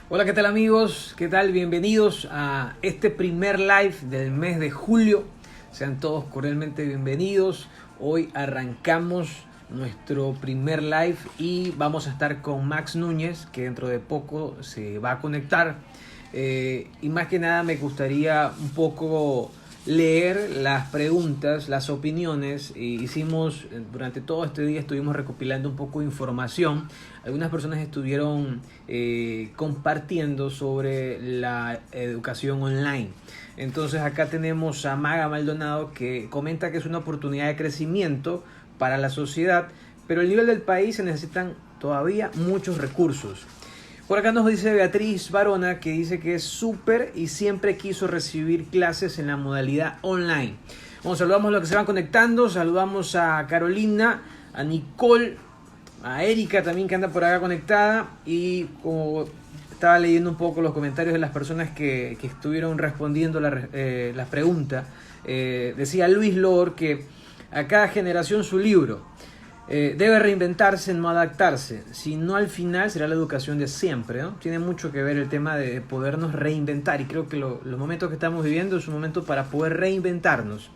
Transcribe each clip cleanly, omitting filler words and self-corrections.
Hola, ¿qué tal amigos? ¿Qué tal? Bienvenidos a este primer live del mes de julio. Sean todos cordialmente bienvenidos. Hoy arrancamos nuestro primer live y vamos a estar con Max Núñez, que dentro de poco se va a conectar. Y más que nada me gustaría un poco leer las preguntas, las opiniones. Hicimos durante todo este día, estuvimos recopilando un poco de información. Algunas personas estuvieron compartiendo sobre la educación online. Entonces acá tenemos a Maga Maldonado, que comenta que es una oportunidad de crecimiento para la sociedad, pero a nivel del país se necesitan todavía muchos recursos. Por acá nos dice Beatriz Barona, que dice que es súper y siempre quiso recibir clases en la modalidad online. Bueno, saludamos a los que se van conectando, saludamos a Carolina, a Nicole, a Erika también, que anda por acá conectada. Y como estaba leyendo un poco los comentarios de las personas que estuvieron respondiendo las preguntas, decía Luis Lor que a cada generación su libro. Debe reinventarse, no adaptarse, si no al final será la educación de siempre, ¿no? Tiene mucho que ver el tema de podernos reinventar, y creo que los momentos que estamos viviendo es un momento para poder reinventarnos.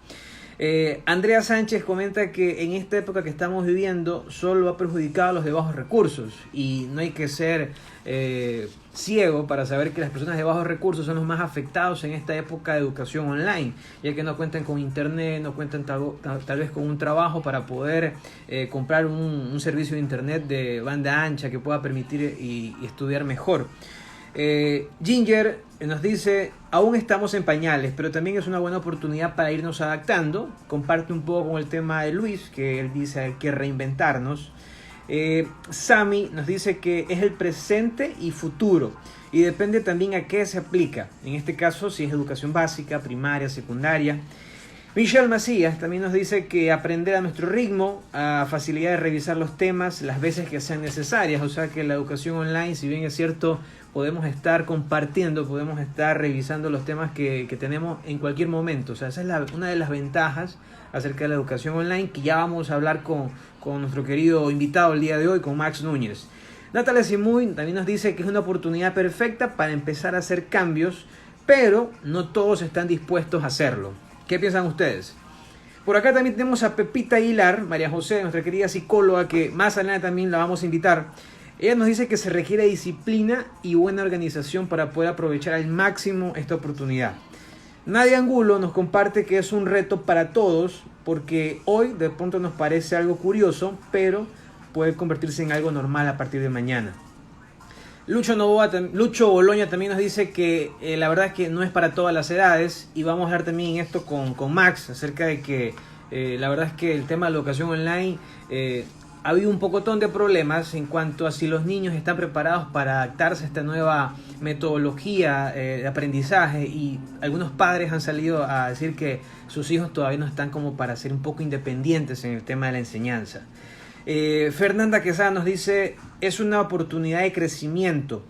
Andrea Sánchez comenta que en esta época que estamos viviendo solo ha perjudicado a los de bajos recursos, y no hay que ser ciego para saber que las personas de bajos recursos son los más afectados en esta época de educación online, ya que no cuentan con internet, no cuentan tal vez con un trabajo para poder comprar un servicio de internet de banda ancha que pueda permitir y estudiar mejor. Ginger nos dice: aún estamos en pañales, pero también es una buena oportunidad para irnos adaptando. Comparte un poco con el tema de Luis, que él dice hay que reinventarnos. Sami nos dice que es el presente y futuro, y depende también a qué se aplica. En este caso, si es educación básica, primaria, secundaria. Michelle Macías también nos dice que aprender a nuestro ritmo, a facilidad de revisar los temas las veces que sean necesarias. O sea que la educación online, si bien es cierto, podemos estar compartiendo, podemos estar revisando los temas que tenemos en cualquier momento. O sea, esa es una de las ventajas acerca de la educación online, que ya vamos a hablar con nuestro querido invitado el día de hoy, con Max Núñez. Natalia Simuy también nos dice que es una oportunidad perfecta para empezar a hacer cambios, pero no todos están dispuestos a hacerlo. ¿Qué piensan ustedes? Por acá también tenemos a Pepita Aguilar, María José, nuestra querida psicóloga, que más adelante también la vamos a invitar. Ella nos dice que se requiere disciplina y buena organización para poder aprovechar al máximo esta oportunidad. Nadia Angulo nos comparte que es un reto para todos, porque hoy de pronto nos parece algo curioso, pero puede convertirse en algo normal a partir de mañana. Lucho Boloña también nos dice que la verdad es que no es para todas las edades, y vamos a hablar también esto con Max acerca de que la verdad es que el tema de la educación online ha habido un pocotón de problemas en cuanto a si los niños están preparados para adaptarse a esta nueva metodología de aprendizaje, y algunos padres han salido a decir que sus hijos todavía no están como para ser un poco independientes en el tema de la enseñanza. Fernanda Quesada nos dice: es una oportunidad de crecimiento.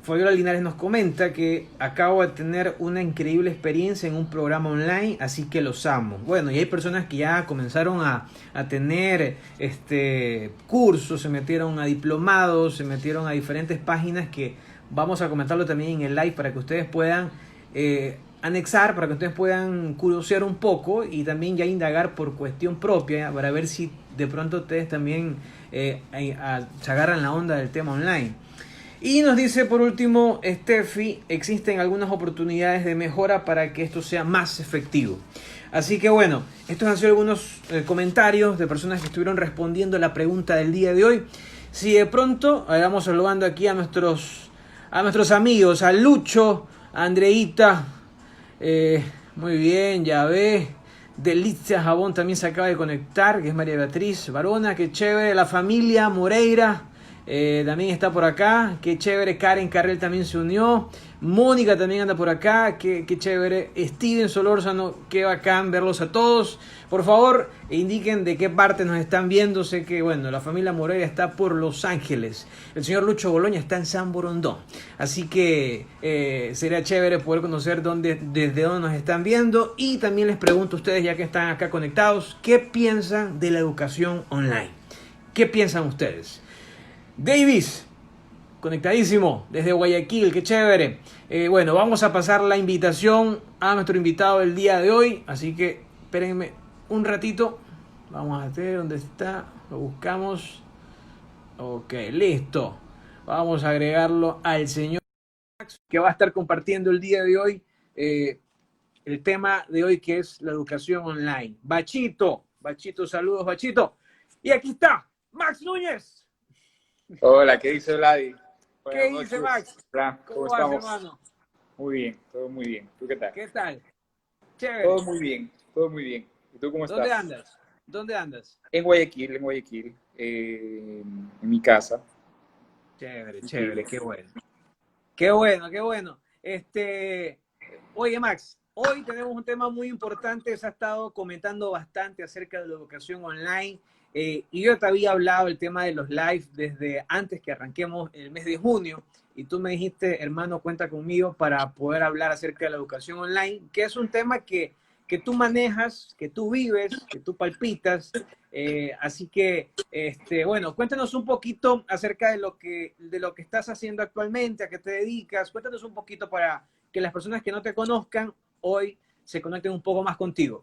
Fabiola Linares nos comenta que acabo de tener una increíble experiencia en un programa online, así que los amo. Bueno, y hay personas que ya comenzaron a tener cursos, se metieron a diplomados, se metieron a diferentes páginas que vamos a comentarlo también en el live para que ustedes puedan anexar, para que ustedes puedan curiosear un poco y también ya indagar por cuestión propia, para ver si de pronto ustedes también se agarran la onda del tema online. Y nos dice por último Steffi: existen algunas oportunidades de mejora para que esto sea más efectivo. Así que bueno, estos han sido algunos comentarios de personas que estuvieron respondiendo a la pregunta del día de hoy. Si de pronto vamos saludando aquí a nuestros amigos, a Lucho, a Andreita, muy bien, ya ve. Delicia Jabón también se acaba de conectar, que es María Beatriz Barona, qué chévere. La familia Moreira también está por acá, qué chévere. Karen Carrel también se unió. Mónica también anda por acá, qué chévere. Steven Solórzano, qué bacán verlos a todos. Por favor, indiquen de qué parte nos están viendo. Sé que, bueno, la familia Moreira está por Los Ángeles. El señor Lucho Boloña está en San Borondón. Así que sería chévere poder conocer desde dónde nos están viendo. Y también les pregunto a ustedes, ya que están acá conectados, ¿qué piensan de la educación online? ¿Qué piensan ustedes? Davis, Conectadísimo desde Guayaquil, qué chévere. Bueno, vamos a pasar la invitación a nuestro invitado del día de hoy, así que espérenme un ratito. Vamos a ver dónde está, lo buscamos. Ok, listo. Vamos a agregarlo al señor que va a estar compartiendo el día de hoy el tema de hoy, que es la educación online. Bachito, saludos, Bachito. Y aquí está, Max Núñez. Hola, ¿qué dice Vladi? ¿Qué Buenas dice, noches. Max? Hola, ¿cómo ¿Cómo vas, estamos? hermano? Muy bien, todo muy bien. ¿Tú qué tal? ¿Qué tal? Chévere. Todo muy bien, todo muy bien. ¿Y tú cómo ¿Dónde estás? andas? ¿Dónde andas? En Guayaquil, en mi casa, Chévere, chévere, tranquilo. qué bueno. Qué bueno, qué bueno. Oye, Max, hoy tenemos un tema muy importante. Se ha estado comentando bastante acerca de la educación online. Y yo te había hablado del tema de los live desde antes que arranquemos el mes de junio. Y tú me dijiste, hermano, cuenta conmigo para poder hablar acerca de la educación online, que es un tema que tú manejas, que tú vives, que tú palpitas. Así que, bueno, cuéntanos un poquito acerca de lo que estás haciendo actualmente, a qué te dedicas. Cuéntanos un poquito para que las personas que no te conozcan hoy se conecten un poco más contigo.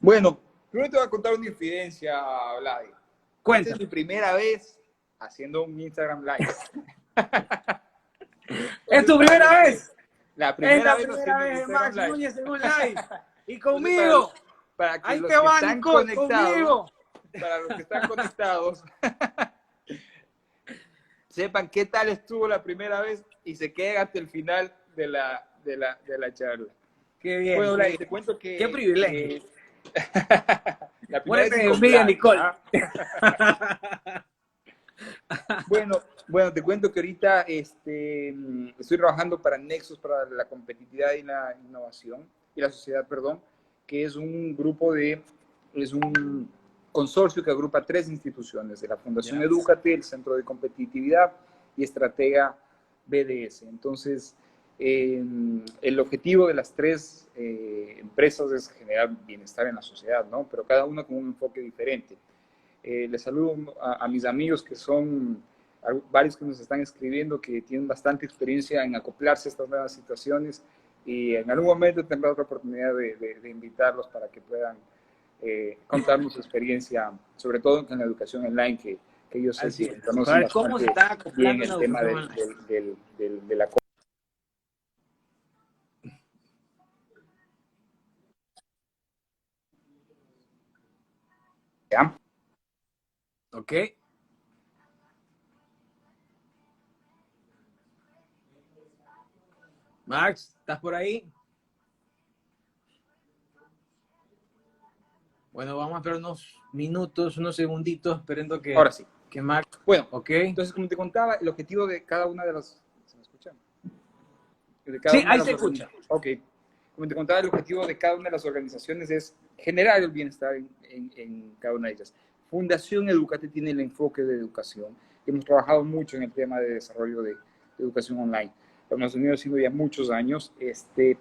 Bueno, primero te voy a contar una infidencia, Vladi. Esta es Cuéntame. mi primera vez haciendo un Instagram Live. ¿Es Entonces, tu primera vez? la Es primera la vez primera haciendo un vez de Instagram Max Live. Núñez en un live. Y Entonces, conmigo. para que Ahí los te que va, están Nicole, conectados, conmigo. para los que están conectados, sepan qué tal estuvo la primera vez y se queden hasta el final de la charla. Qué bien, Bueno, qué Blay, te bien. cuento Qué que privilegio. la primera vez Muérete y de con envidia, Vladi. Nicole. ¿Ah? Bueno, te cuento que ahorita estoy trabajando para Nexus, para la competitividad y la innovación, y la sociedad, perdón, que es un consorcio que agrupa tres instituciones, de la Fundación Ya. Edúcate, el Centro de Competitividad y Estratega BDS. Entonces, el objetivo de las tres empresas es generar bienestar en la sociedad, ¿no? Pero cada una con un enfoque diferente. Les saludo a mis amigos que son varios que nos están escribiendo, que tienen bastante experiencia en acoplarse a estas nuevas situaciones, y en algún momento tendré otra oportunidad de invitarlos para que puedan contarnos su experiencia, sobre todo en la educación online, que yo sé Así que es. Para conocen ver cómo se bastante está bien acoplando en la el tema educación online. de la... ¿Ya? ¿Ok? Max, ¿estás por ahí? Bueno, vamos a esperar unos minutos, unos segunditos, esperando Ahora sí. que Max... Bueno, ¿Ok? entonces, como te contaba, el objetivo de cada una de las... ¿Se me escucha? De cada Sí, una de ahí las se escucha. organizaciones. Ok. Como te contaba, el objetivo de cada una de las organizaciones es generar el bienestar en cada una de ellas. Fundación Educate tiene el enfoque de educación. Hemos trabajado mucho en el tema de desarrollo de educación online. Lo hemos venido haciendo ya muchos años,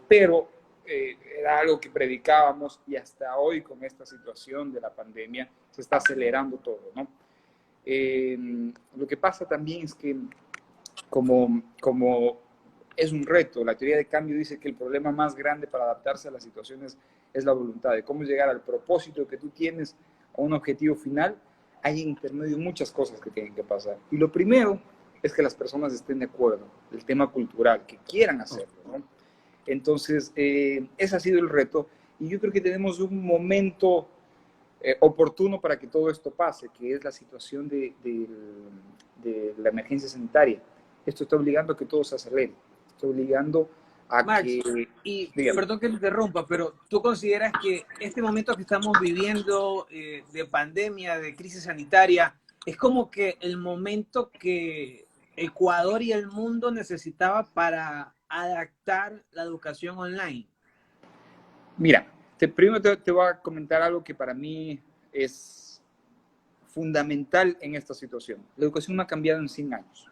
pero era algo que predicábamos, y hasta hoy con esta situación de la pandemia se está acelerando todo, ¿no? Lo que pasa también es que como es un reto. La teoría de cambio dice que el problema más grande para adaptarse a las situaciones es la voluntad, de cómo llegar al propósito que tú tienes, a un objetivo final. Hay en intermedio muchas cosas que tienen que pasar. Y lo primero es que las personas estén de acuerdo, el tema cultural, que quieran hacerlo, ¿no? Entonces, ese ha sido el reto. Y yo creo que tenemos un momento oportuno para que todo esto pase, que es la situación de la emergencia sanitaria. Esto está obligando a que todo se acelere, está obligando a Max, que, y dígame, perdón que te interrumpa, pero ¿tú consideras que este momento que estamos viviendo de pandemia, de crisis sanitaria, es como que el momento que Ecuador y el mundo necesitaba para adaptar la educación online? mira, primero te voy a comentar algo que para mí es fundamental en esta situación. La educación no ha cambiado en 100 años,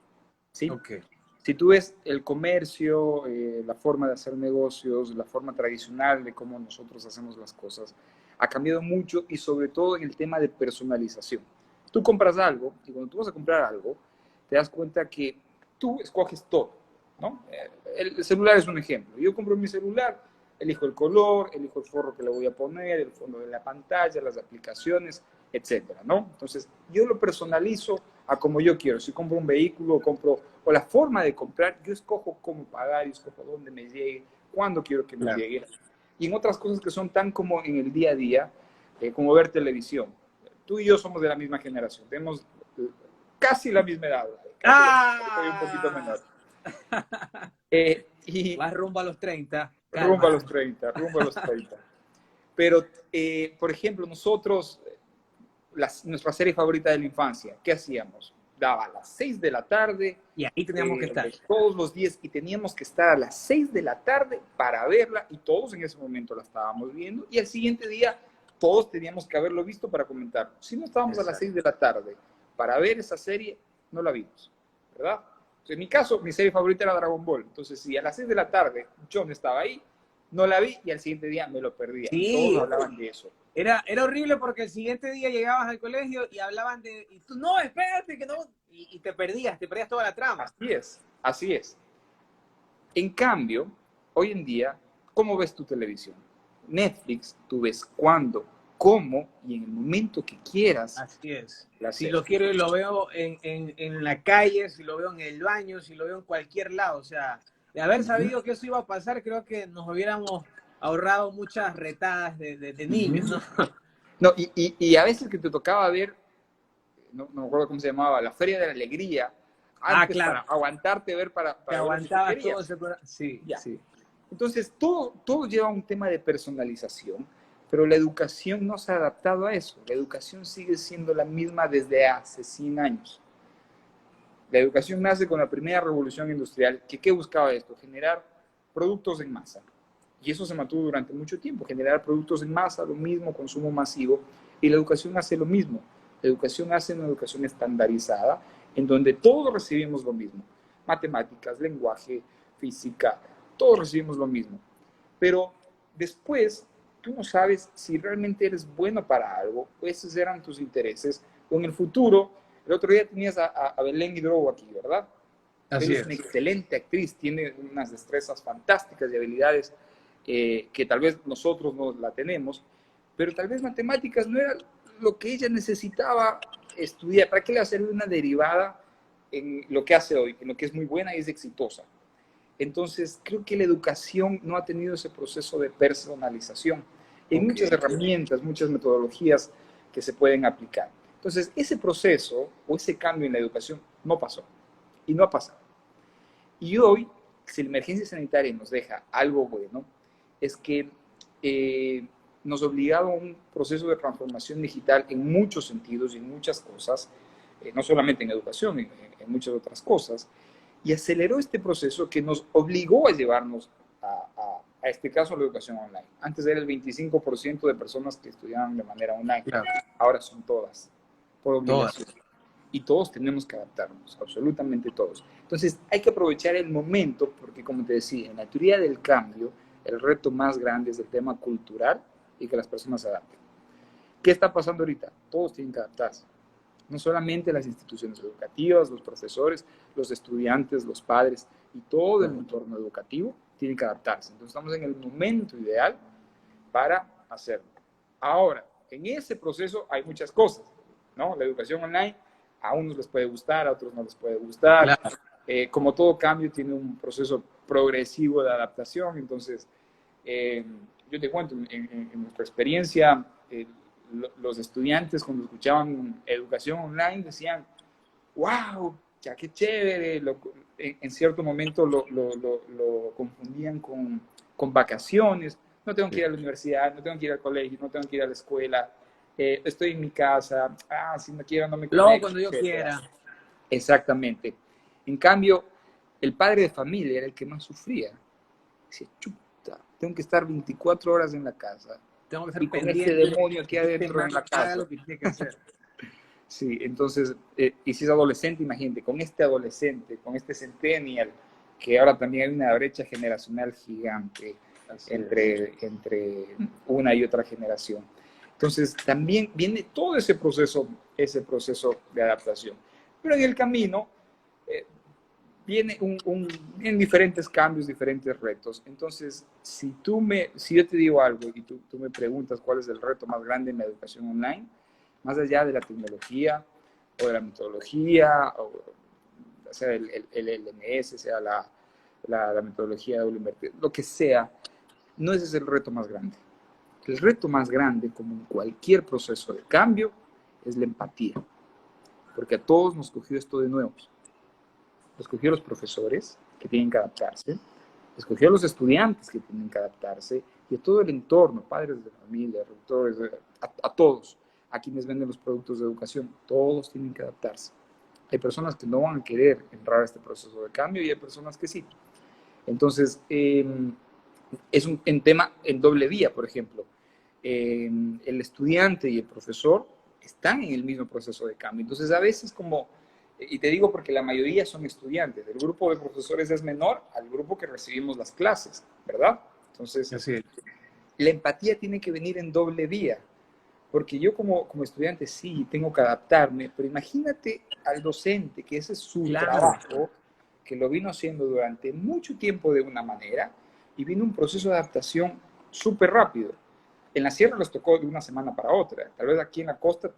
¿sí? Ok. Si tú ves el comercio, la forma de hacer negocios, la forma tradicional de cómo nosotros hacemos las cosas, ha cambiado mucho, y sobre todo en el tema de personalización. Tú compras algo, y cuando tú vas a comprar algo, te das cuenta que tú escoges todo, ¿no? El celular es un ejemplo. Yo compro mi celular, elijo el color, elijo el forro que le voy a poner, el fondo de la pantalla, las aplicaciones, etcétera, ¿no? Entonces, yo lo personalizo a como yo quiero. Si compro un vehículo, o la forma de comprar, yo escojo cómo pagar, y escojo dónde me llegue, cuándo quiero que me llegue. Y en otras cosas que son tan como en el día a día, como ver televisión. Tú y yo somos de la misma generación, tenemos casi la misma edad, soy un poquito menor. Vas rumbo a los 30. Rumbo a los 30, rumbo a los 30. Pero, por ejemplo, nosotros, nuestra serie favorita de la infancia, ¿qué hacíamos? Daba a las 6 de la tarde. Y ahí teníamos que estar. Todos los días, y teníamos que estar a las 6 de la tarde para verla, y todos en ese momento la estábamos viendo, y el siguiente día todos teníamos que haberlo visto para comentar. Si no estábamos a las 6 de la tarde para ver esa serie, no la vimos, ¿verdad? En mi caso, mi serie favorita era Dragon Ball. Entonces, si a las 6 de la tarde yo no estaba ahí, no la vi, y al siguiente día me lo perdía. Sí. Todos hablaban de eso. Era horrible porque el siguiente día llegabas al colegio y hablaban de... Y tú, no, espérate, que no... Y te perdías toda la trama. Así es, así es. En cambio, hoy en día, ¿cómo ves tu televisión? Netflix, tú ves cuándo, cómo y en el momento que quieras. Así es. Si lo quiero y lo veo en la calle, si lo veo en el baño, si lo veo en cualquier lado. O sea, de haber sabido que eso iba a pasar, creo que nos hubiéramos ahorrado muchas retadas de niños, ¿no? No, y a veces que te tocaba ver, no me acuerdo cómo se llamaba, la Feria de la Alegría. Antes, claro. Para aguantarte ver para te aguantabas todo ese... Sí, ya. Sí. Entonces, todo lleva un tema de personalización, pero la educación no se ha adaptado a eso. La educación sigue siendo la misma desde hace 100 años. La educación nace con la primera revolución industrial, que ¿qué buscaba esto? Generar productos en masa. Y eso se mantuvo durante mucho tiempo, generar productos en masa, lo mismo, consumo masivo, y la educación hace lo mismo. La educación hace una educación estandarizada, en donde todos recibimos lo mismo. Matemáticas, lenguaje, física, todos recibimos lo mismo. Pero después, tú no sabes si realmente eres bueno para algo, o esos eran tus intereses, o en el futuro. El otro día tenías a Belén Hidrogo aquí, ¿verdad? Así es una excelente actriz, tiene unas destrezas fantásticas y habilidades que tal vez nosotros no la tenemos, pero tal vez matemáticas no era lo que ella necesitaba estudiar. ¿Para qué le hacer una derivada en lo que hace hoy, en lo que es muy buena y es exitosa? Entonces, creo que la educación no ha tenido ese proceso de personalización. Hay muchas herramientas, muchas metodologías que se pueden aplicar. Entonces, ese proceso o ese cambio en la educación no pasó y no ha pasado. Y hoy, si la emergencia sanitaria nos deja algo bueno, es que nos ha obligado a un proceso de transformación digital en muchos sentidos y en muchas cosas, no solamente en educación, en muchas otras cosas, y aceleró este proceso que nos obligó a llevarnos a este caso, la educación online. Antes era el 25% de personas que estudiaban de manera online, claro. Ahora son todas, por obligación. Y todos tenemos que adaptarnos, absolutamente todos. Entonces, hay que aprovechar el momento, porque como te decía, en la teoría del cambio, el reto más grande es el tema cultural y que las personas se adapten. ¿Qué está pasando ahorita? Todos tienen que adaptarse. No solamente las instituciones educativas, los profesores, los estudiantes, los padres y todo el entorno educativo tienen que adaptarse. Entonces, estamos en el momento ideal para hacerlo. Ahora, en ese proceso hay muchas cosas, ¿no? La educación online a unos les puede gustar, a otros no les puede gustar. Claro. Como todo cambio, tiene un proceso progresivo de adaptación. Entonces, yo te cuento, en nuestra experiencia, los estudiantes cuando escuchaban educación online decían, wow, ya qué chévere. En cierto momento lo confundían con vacaciones. No tengo que ir a la universidad, no tengo que ir al colegio, no tengo que ir a la escuela. Estoy en mi casa, si no quiero no me conecto. Luego cuando yo quiera. Exactamente. En cambio, el padre de familia era el que más sufría. Decía, chuta, tengo que estar 24 horas en la casa. Tengo que estar y con este demonio aquí adentro en la casa. Lo que tiene que hacer. Sí, entonces, y si es adolescente, imagínate, con este adolescente, con este centennial, que ahora también hay una brecha generacional gigante entre una y otra generación. Entonces, también viene todo ese proceso de adaptación. Pero en el camino, viene en diferentes cambios, diferentes retos. Entonces, si yo te digo algo y tú me preguntas cuál es el reto más grande en la educación online, más allá de la tecnología o de la metodología, o sea el LMS, sea la metodología WMRT, lo que sea, no ese es el reto más grande. El reto más grande, como en cualquier proceso de cambio, es la empatía. Porque a todos nos cogió esto de nuevo. Escogió a los profesores que tienen que adaptarse, escogió a los estudiantes que tienen que adaptarse y a todo el entorno, padres de familia, rectores, a todos, a quienes venden los productos de educación, todos tienen que adaptarse. Hay personas que no van a querer entrar a este proceso de cambio y hay personas que sí. Entonces, es un tema en doble vía, por ejemplo. El estudiante y el profesor están en el mismo proceso de cambio. Entonces, a veces como, y te digo porque la mayoría son estudiantes, el grupo de profesores es menor al grupo que recibimos las clases, ¿verdad? Entonces, Así es. la empatía tiene que venir en doble vía, porque yo como estudiante sí tengo que adaptarme, pero imagínate al docente, que ese es su Claro. trabajo, que lo vino haciendo durante mucho tiempo de una manera, y vino un proceso de adaptación súper rápido. En la sierra les tocó de una semana para otra. Tal vez aquí en la costa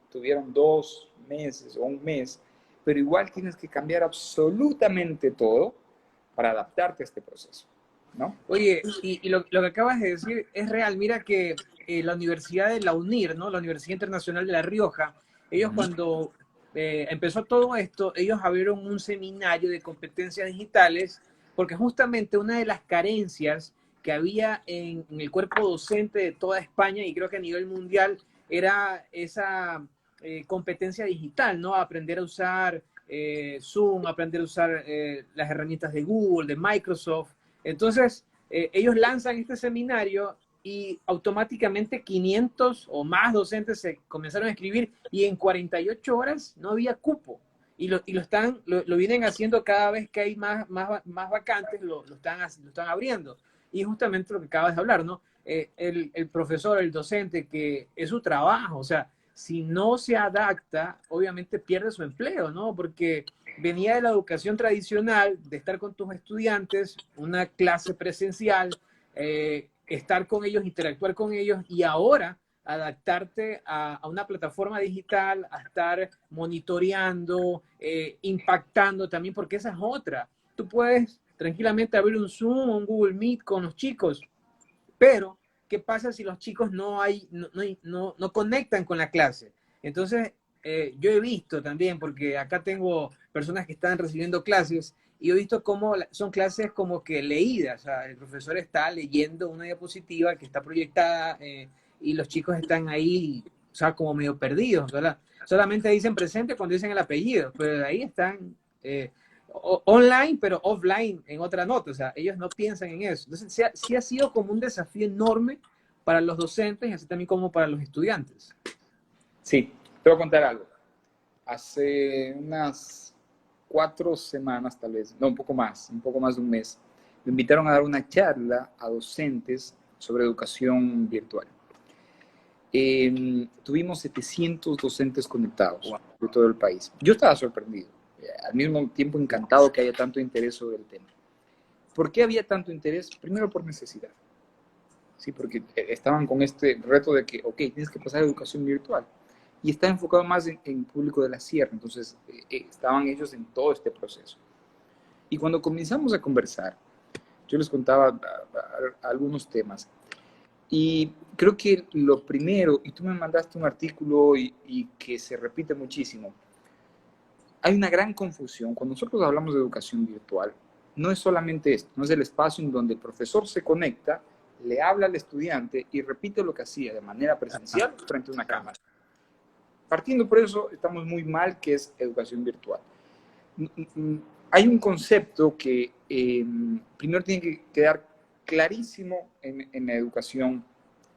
tuvieron 2 meses o un mes, pero igual tienes que cambiar absolutamente todo para adaptarte a este proceso, ¿no? Oye, y lo que acabas de decir es real. Mira que la Universidad de la UNIR, ¿no? La Universidad Internacional de La Rioja, ellos cuando empezó todo esto, ellos abrieron un seminario de competencias digitales, porque justamente una de las carencias que había en el cuerpo docente de toda España y creo que a nivel mundial era esa competencia digital, ¿no? Aprender a usar Zoom, aprender a usar las herramientas de Google, de Microsoft. Entonces, ellos lanzan este seminario y automáticamente 500 o más docentes se comenzaron a escribir y en 48 horas no había cupo. Lo vienen haciendo cada vez que hay más vacantes, lo están abriendo. Y justamente lo que acabas de hablar, ¿no? El profesor, el docente, que es su trabajo, o sea, si no se adapta, obviamente pierde su empleo, ¿no? Porque venía de la educación tradicional, de estar con tus estudiantes, una clase presencial, estar con ellos, interactuar con ellos y ahora adaptarte a una plataforma digital, a estar monitoreando, impactando también, porque esa es otra. Tú puedes tranquilamente abrir un Zoom o un Google Meet con los chicos, pero ¿qué pasa si los chicos no conectan con la clase? Entonces, yo he visto también, porque acá tengo personas que están recibiendo clases, y he visto cómo son clases como que leídas, o sea, el profesor está leyendo una diapositiva que está proyectada y los chicos están ahí, o sea, como medio perdidos, ¿verdad? Solamente dicen presente cuando dicen el apellido, pero de ahí están online, pero offline en otra nota. O sea, ellos no piensan en eso. Entonces, sí ha sido como un desafío enorme para los docentes y así también como para los estudiantes. Sí, te voy a contar algo. Hace unas 4 semanas, tal vez, no, un poco más de un mes, me invitaron a dar una charla a docentes sobre educación virtual. Tuvimos 700 docentes conectados de todo el país. Yo estaba sorprendido, al mismo tiempo encantado que haya tanto interés sobre el tema. ¿Por qué había tanto interés? Primero por necesidad. Sí, porque estaban con este reto de que, ok, tienes que pasar a educación virtual. Y está enfocado más en público de la sierra, entonces estaban ellos en todo este proceso. Y cuando comenzamos a conversar, yo les contaba algunos temas. Y creo que lo primero, y tú me mandaste un artículo y que se repite muchísimo, hay una gran confusión. Cuando nosotros hablamos de educación virtual, no es solamente esto, no es el espacio en donde el profesor se conecta, le habla al estudiante y repite lo que hacía de manera presencial frente a una cámara. Partiendo por eso, estamos muy mal, que es educación virtual. Hay un concepto que primero tiene que quedar clarísimo en la educación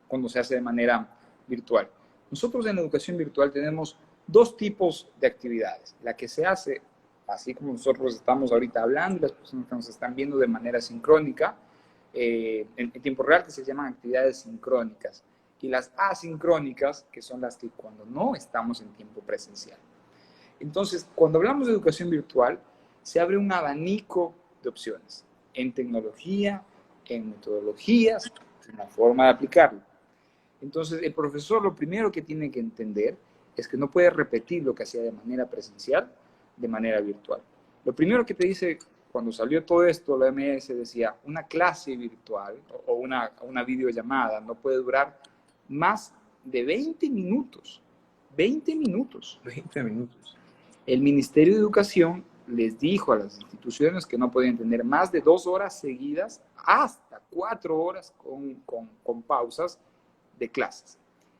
cuando se hace de manera virtual. Nosotros en la educación virtual tenemos 2 tipos de actividades. La que se hace, así como nosotros estamos ahorita hablando, y las personas que nos están viendo de manera sincrónica, en tiempo real, que se llaman actividades sincrónicas. Y las asincrónicas, que son las que cuando no estamos en tiempo presencial. Entonces, cuando hablamos de educación virtual, se abre un abanico de opciones en tecnología, en metodologías, en la forma de aplicarlo. Entonces, el profesor lo primero que tiene que entender es que no puede repetir lo que hacía de manera presencial de manera virtual. Lo primero que te dice, cuando salió todo esto, la OMS decía, una clase virtual o una videollamada no puede durar más de 20 minutos. 20 minutos. 20 minutos. El Ministerio de Educación les dijo a las instituciones que no podían tener más de 2 horas seguidas hasta 4 horas con pausas de clases.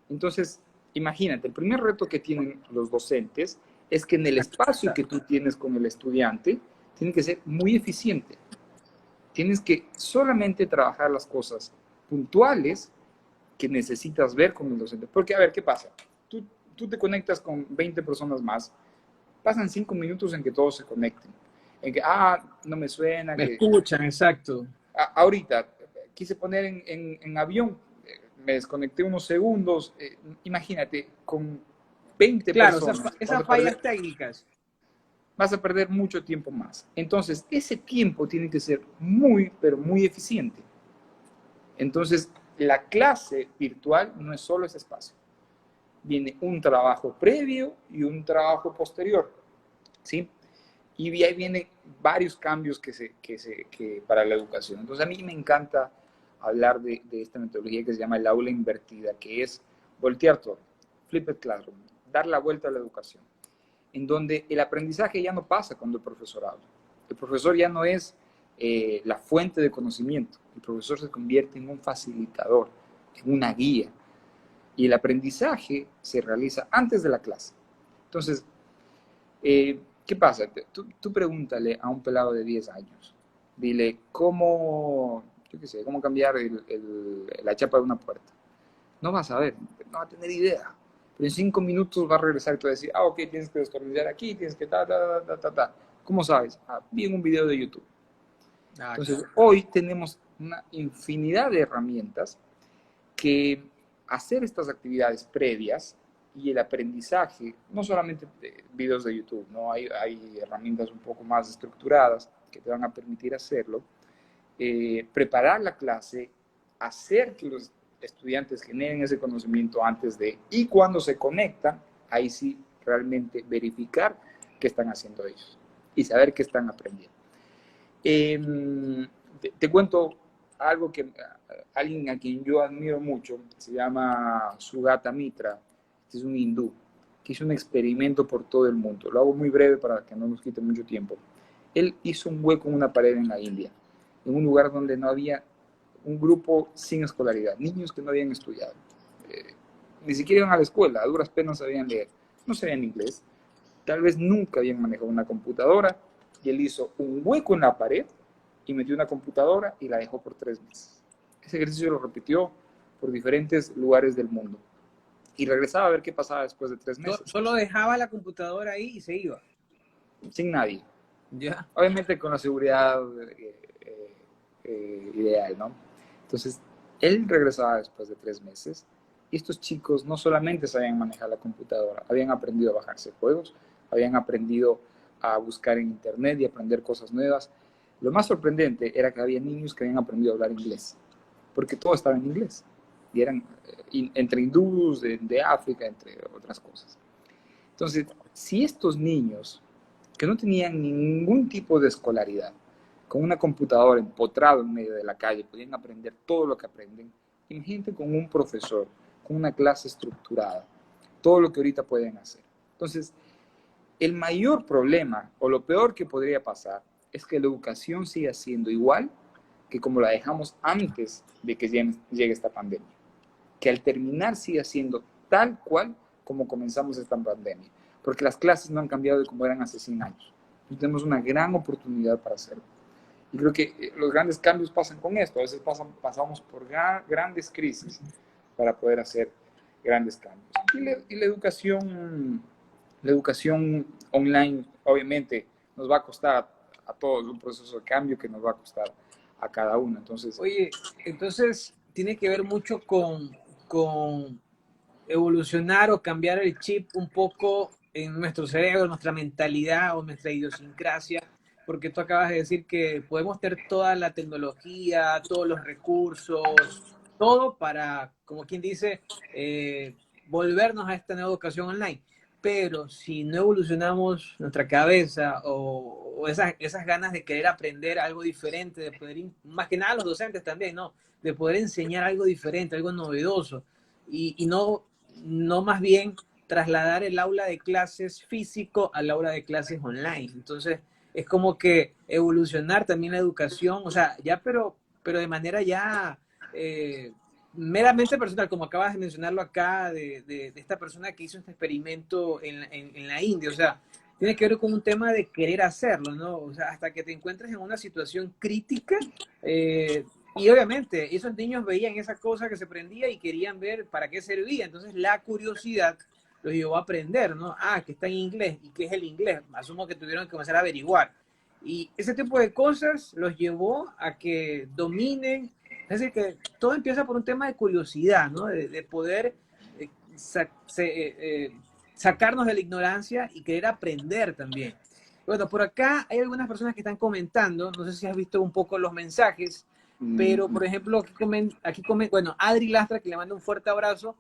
Entonces, imagínate, el primer reto que tienen los docentes es que en el espacio que tú tienes con el estudiante, tiene que ser muy eficiente. Tienes que solamente trabajar las cosas puntuales que necesitas ver con el docente. Porque, a ver, ¿qué pasa? Tú te conectas con 20 personas más, pasan 5 minutos en que todos se conecten. En que, no me suena. Me escuchan, exacto. Ahorita, quise poner en avión, me desconecté unos segundos. Imagínate, con 20 personas. Claro, esas fallas técnicas. Vas a perder mucho tiempo más. Entonces, ese tiempo tiene que ser muy, pero muy eficiente. Entonces, la clase virtual no es solo ese espacio. Viene un trabajo previo y un trabajo posterior, ¿sí? Y ahí vienen varios cambios que para la educación. Entonces, a mí me encanta hablar de esta metodología que se llama el aula invertida, que es voltear todo, flipped classroom, dar la vuelta a la educación, en donde el aprendizaje ya no pasa cuando el profesor habla. El profesor ya no es la fuente de conocimiento. El profesor se convierte en un facilitador, en una guía. Y el aprendizaje se realiza antes de la clase. Entonces, ¿qué pasa? Tú pregúntale a un pelado de 10 años. Dile, ¿cómo cambiar la chapa de una puerta? No va a saber, no va a tener idea. Pero en 5 minutos va a regresar y te va a decir, ok, tienes que destornillar aquí, tienes que ta. ¿Cómo sabes? Vi en un video de YouTube. Entonces, hoy tenemos una infinidad de herramientas que hacer estas actividades previas y el aprendizaje, no solamente de videos de YouTube, ¿no? Hay herramientas un poco más estructuradas que te van a permitir hacerlo, preparar la clase, hacer que los estudiantes generen ese conocimiento antes de, y cuando se conectan, ahí sí realmente verificar qué están haciendo ellos y saber qué están aprendiendo. Te cuento algo que alguien a quien yo admiro mucho, se llama Sugata Mitra, es un hindú, que hizo un experimento por todo el mundo. Lo hago muy breve para que no nos quite mucho tiempo. Él hizo un hueco en una pared en la India, en un lugar donde no había un grupo sin escolaridad, niños que no habían estudiado. Ni siquiera iban a la escuela, a duras penas sabían leer, no sabían inglés, tal vez nunca habían manejado una computadora, y él hizo un hueco en la pared y metió una computadora y la dejó por 3 meses. Ese ejercicio lo repitió por diferentes lugares del mundo. Y regresaba a ver qué pasaba después de 3 meses. Solo dejaba la computadora ahí y se iba. Sin nadie. Ya. Obviamente con la seguridad ideal, ¿no? Entonces, él regresaba después de 3 meses y estos chicos no solamente sabían manejar la computadora, habían aprendido a bajarse juegos, habían aprendido a buscar en internet y aprender cosas nuevas. Lo más sorprendente era que había niños que habían aprendido a hablar inglés, porque todo estaba en inglés. Y eran entre hindúes, de África, entre otras cosas. Entonces, si estos niños, que no tenían ningún tipo de escolaridad, con una computadora empotrado en medio de la calle, podían aprender todo lo que aprenden, imagínate con un profesor, con una clase estructurada, todo lo que ahorita pueden hacer. Entonces, el mayor problema, o lo peor que podría pasar, es que la educación siga siendo igual que como la dejamos antes de que llegue esta pandemia. Que al terminar siga siendo tal cual como comenzamos esta pandemia. Porque las clases no han cambiado de como eran hace 100 años. Y tenemos una gran oportunidad para hacerlo. Y creo que los grandes cambios pasan con esto. A veces pasamos por grandes crisis para poder hacer grandes cambios. Y la educación online, obviamente, nos va a costar a todos un proceso de cambio que nos va a costar a cada uno. Entonces, oye, entonces tiene que ver mucho con evolucionar o cambiar el chip un poco en nuestro cerebro, nuestra mentalidad o nuestra idiosincrasia porque tú acabas de decir que podemos tener toda la tecnología, todos los recursos, todo para, como quien dice, volvernos a esta nueva educación online. Pero si no evolucionamos nuestra cabeza o esas ganas de querer aprender algo diferente, de poder, más que nada los docentes también, ¿no? De poder enseñar algo diferente, algo novedoso, y no más bien trasladar el aula de clases físico al aula de clases online. Entonces, es como que evolucionar también la educación, o sea, ya pero de manera ya meramente personal, como acabas de mencionarlo acá, de esta persona que hizo este experimento en la India, o sea, tiene que ver con un tema de querer hacerlo, ¿no? O sea, hasta que te encuentres en una situación crítica, y obviamente esos niños veían esa cosa que se prendía y querían ver para qué servía, entonces la curiosidad los llevó a aprender, ¿no? Ah, que está en inglés, ¿y qué es el inglés? Asumo que tuvieron que comenzar a averiguar. Y ese tipo de cosas los llevó a que dominen. Es decir, que todo empieza por un tema de curiosidad, ¿no? De poder eh, sa sacarnos de la ignorancia y querer aprender también. Bueno, por acá hay algunas personas que están comentando, no sé si has visto un poco los mensajes, pero por ejemplo, bueno, Adri Lastra, que le manda un fuerte abrazo,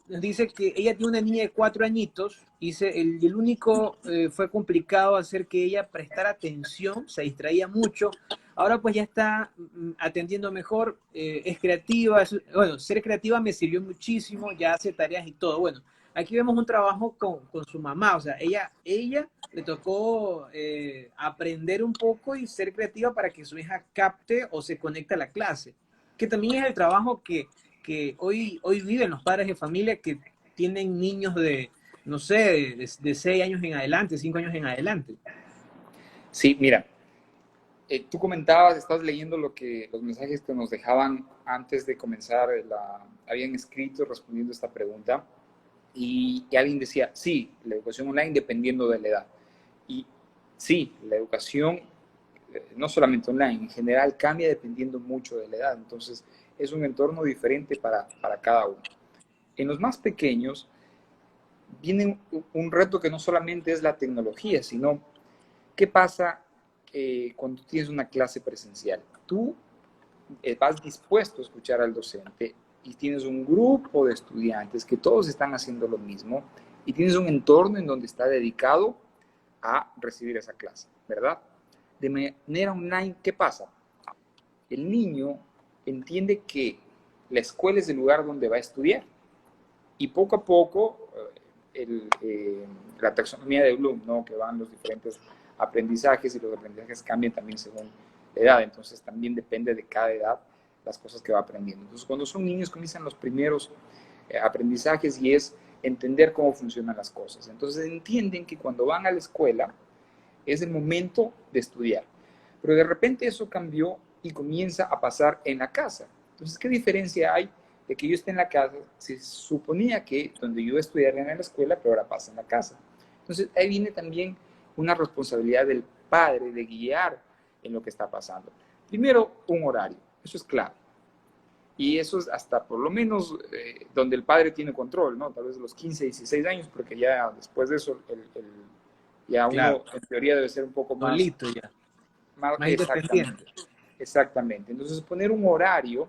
nos dice que ella tiene una niña de 4 añitos, dice, el único fue complicado hacer que ella prestara atención, se distraía mucho, ahora pues ya está atendiendo mejor, es creativa, bueno, ser creativa me sirvió muchísimo, ya hace tareas y todo, bueno, aquí vemos un trabajo con su mamá, o sea, ella le tocó aprender un poco y ser creativa para que su hija capte o se conecte a la clase, que también es el trabajo que hoy viven los padres de familia que tienen niños de, no sé, de 6 años en adelante, 5 años en adelante. Sí, mira, tú comentabas, estás leyendo los mensajes que nos dejaban antes de comenzar, habían escrito respondiendo esta pregunta y alguien decía, sí, la educación online dependiendo de la edad. Y sí, la educación, no solamente online, en general cambia dependiendo mucho de la edad. Entonces, es un entorno diferente para cada uno. En los más pequeños, viene un reto que no solamente es la tecnología, sino qué pasa cuando tienes una clase presencial. Tú vas dispuesto a escuchar al docente y tienes un grupo de estudiantes que todos están haciendo lo mismo y tienes un entorno en donde está dedicado a recibir esa clase, ¿verdad? De manera online, ¿qué pasa? El niño entiende que la escuela es el lugar donde va a estudiar y poco a poco la taxonomía de Bloom, ¿no? Que van los diferentes aprendizajes y los aprendizajes cambian también según la edad, entonces también depende de cada edad las cosas que va aprendiendo. Entonces cuando son niños comienzan los primeros aprendizajes y es entender cómo funcionan las cosas. Entonces entienden que cuando van a la escuela es el momento de estudiar, pero de repente eso cambió y comienza a pasar en la casa. Entonces, ¿qué diferencia hay de que yo esté en la casa? Se suponía que donde yo estudiaría en la escuela, pero ahora pasa en la casa. Entonces, ahí viene también una responsabilidad del padre de guiar en lo que está pasando. Primero, un horario, eso es clave. Y eso es hasta por lo menos donde el padre tiene control, ¿no? Tal vez los 15, 16 años, porque ya después de eso, ya Claro, uno en teoría debe ser un poco más, solito ya, más más exactamente. independiente. Exactamente. Entonces, poner un horario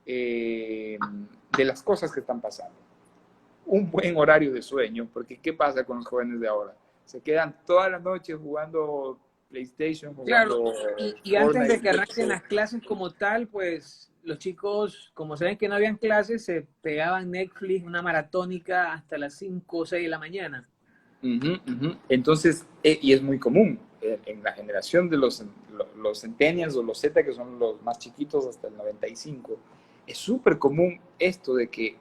eh, de las cosas que están pasando. Un buen horario de sueño, porque ¿qué pasa con los jóvenes de ahora? Se quedan toda la noche jugando PlayStation, Claro, jugando y antes de Fortnite, que arranquen las clases como tal, pues los chicos, como saben que no habían clases, se pegaban Netflix, una maratónica hasta las 5 o 6 de la mañana. Entonces, y es muy común en la generación de los centennials o los Z, que son los más chiquitos hasta el 95, es súper común esto de que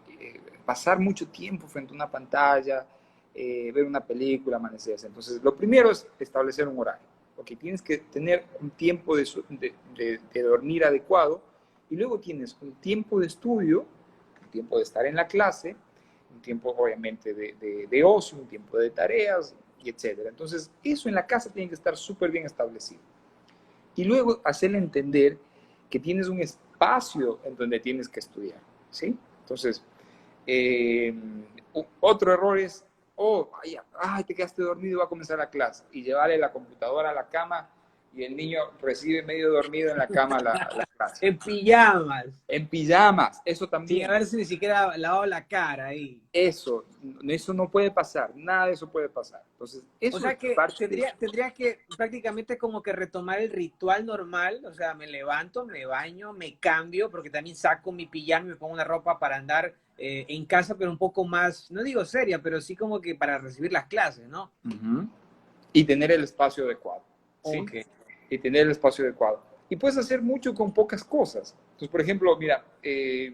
pasar mucho tiempo frente a una pantalla, ver una película, amanecerse. Entonces, lo primero es establecer un horario, porque tienes que tener un tiempo de dormir adecuado y luego tienes un tiempo de estudio, un tiempo de estar en la clase, un tiempo obviamente de ocio, un tiempo de tareas, y etcétera. Entonces, eso en la casa tiene que estar súper bien establecido. Y luego hacerle entender que tienes un espacio en donde tienes que estudiar, ¿sí? Entonces, otro error es, oh, ay, te quedaste dormido, va a comenzar la clase. Y llevarle la computadora a la cama y el niño recibe medio dormido en la cama la clase. En pijamas. En pijamas, eso Sin también. haberse ni siquiera lavado la cara ahí. Eso no puede pasar, nada de eso puede pasar. Entonces, O eso es sea que parte de... tendría que prácticamente como que retomar el ritual normal, o sea, me levanto, me baño, me cambio, porque también saco mi pijama y me pongo una ropa para andar en casa, pero un poco más, no digo seria, pero sí como que para recibir las clases, ¿no? Uh-huh. Y tener el espacio adecuado, ¿sí? Ok. Y tener el espacio adecuado. Y puedes hacer mucho con pocas cosas. Entonces, por ejemplo, mira, ¿qué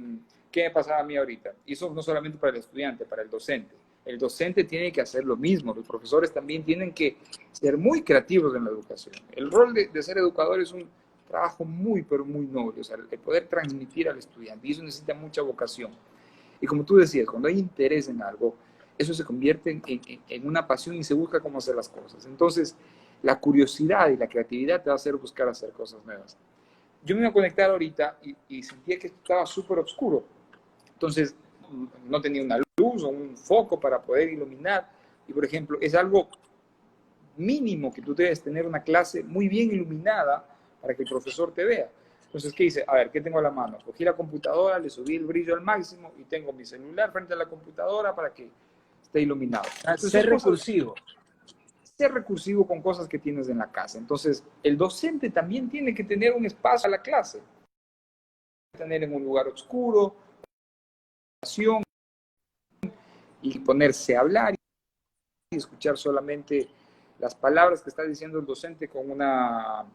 me pasaba a mí ahorita? Y eso no solamente para el estudiante, para el docente. El docente tiene que hacer lo mismo. Los profesores también tienen que ser muy creativos en la educación. El rol de ser educador es un trabajo muy, pero muy noble. O sea, el poder transmitir al estudiante. Y eso necesita mucha vocación. Y como tú decías, cuando hay interés en algo, eso se convierte en una pasión y se busca cómo hacer las cosas. Entonces, la curiosidad y la creatividad te va a hacer buscar hacer cosas nuevas. Yo me iba a conectar ahorita y sentía que estaba súper oscuro. Entonces, no tenía una luz o un foco para poder iluminar. Y, por ejemplo, es algo mínimo que tú debes tener una clase muy bien iluminada para que el profesor te vea. Entonces, ¿qué hice? A ver, ¿qué tengo a la mano? Cogí la computadora, le subí el brillo al máximo y tengo mi celular frente a la computadora para que esté iluminado. Entonces, Ser recursivo. Ser recursivo con cosas que tienes en la casa. Entonces, el docente también tiene que tener un espacio a la clase. Tener en un lugar oscuro, y ponerse a hablar y escuchar solamente las palabras que está diciendo el docente con una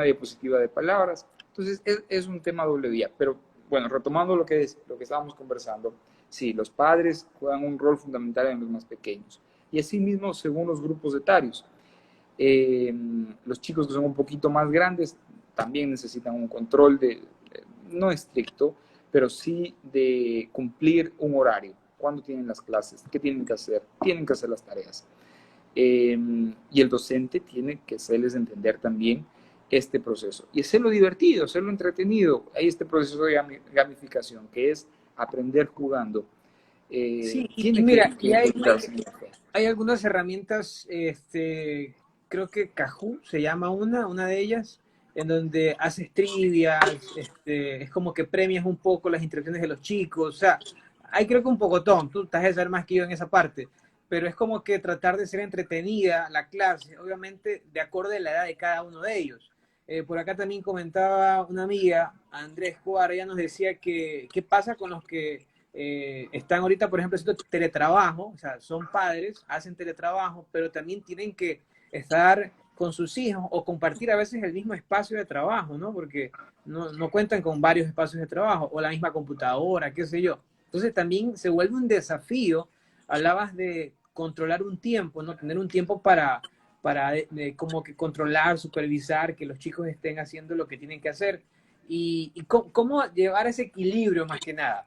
diapositiva de palabras. Entonces, es un tema doble vía. Pero, bueno, retomando lo que estábamos conversando, sí, los padres juegan un rol fundamental en los más pequeños. Y asimismo, según los grupos etarios. Los chicos que son un poquito más grandes también necesitan un control no estricto, pero sí de cumplir un horario. ¿Cuándo tienen las clases? ¿Qué tienen que hacer? Tienen que hacer las tareas. Y el docente tiene que hacerles entender también este proceso. Y hacerlo divertido, hacerlo entretenido. Hay este proceso de gamificación, que es aprender jugando. Sí, y Tiene mira, que involucrarse en esto. hay algunas herramientas, creo que Kahoot se llama una de ellas, en donde haces trivias, es como que premias un poco las interacciones de los chicos, o sea, hay creo que un pocotón, tú estás de saber más que yo en esa parte, pero es como que tratar de ser entretenida la clase, obviamente de acuerdo a la edad de cada uno de ellos. Por acá también comentaba una amiga, Andrés Cuar, ella nos decía que qué pasa con los que están ahorita, por ejemplo, haciendo teletrabajo, o sea, son padres, hacen teletrabajo, pero también tienen que estar con sus hijos o compartir a veces el mismo espacio de trabajo, ¿no? Porque no cuentan con varios espacios de trabajo o la misma computadora, qué sé yo. Entonces también se vuelve un desafío. Hablabas de controlar un tiempo, ¿no? Tener un tiempo para como que controlar, supervisar, que los chicos estén haciendo lo que tienen que hacer. Y cómo llevar ese equilibrio más que nada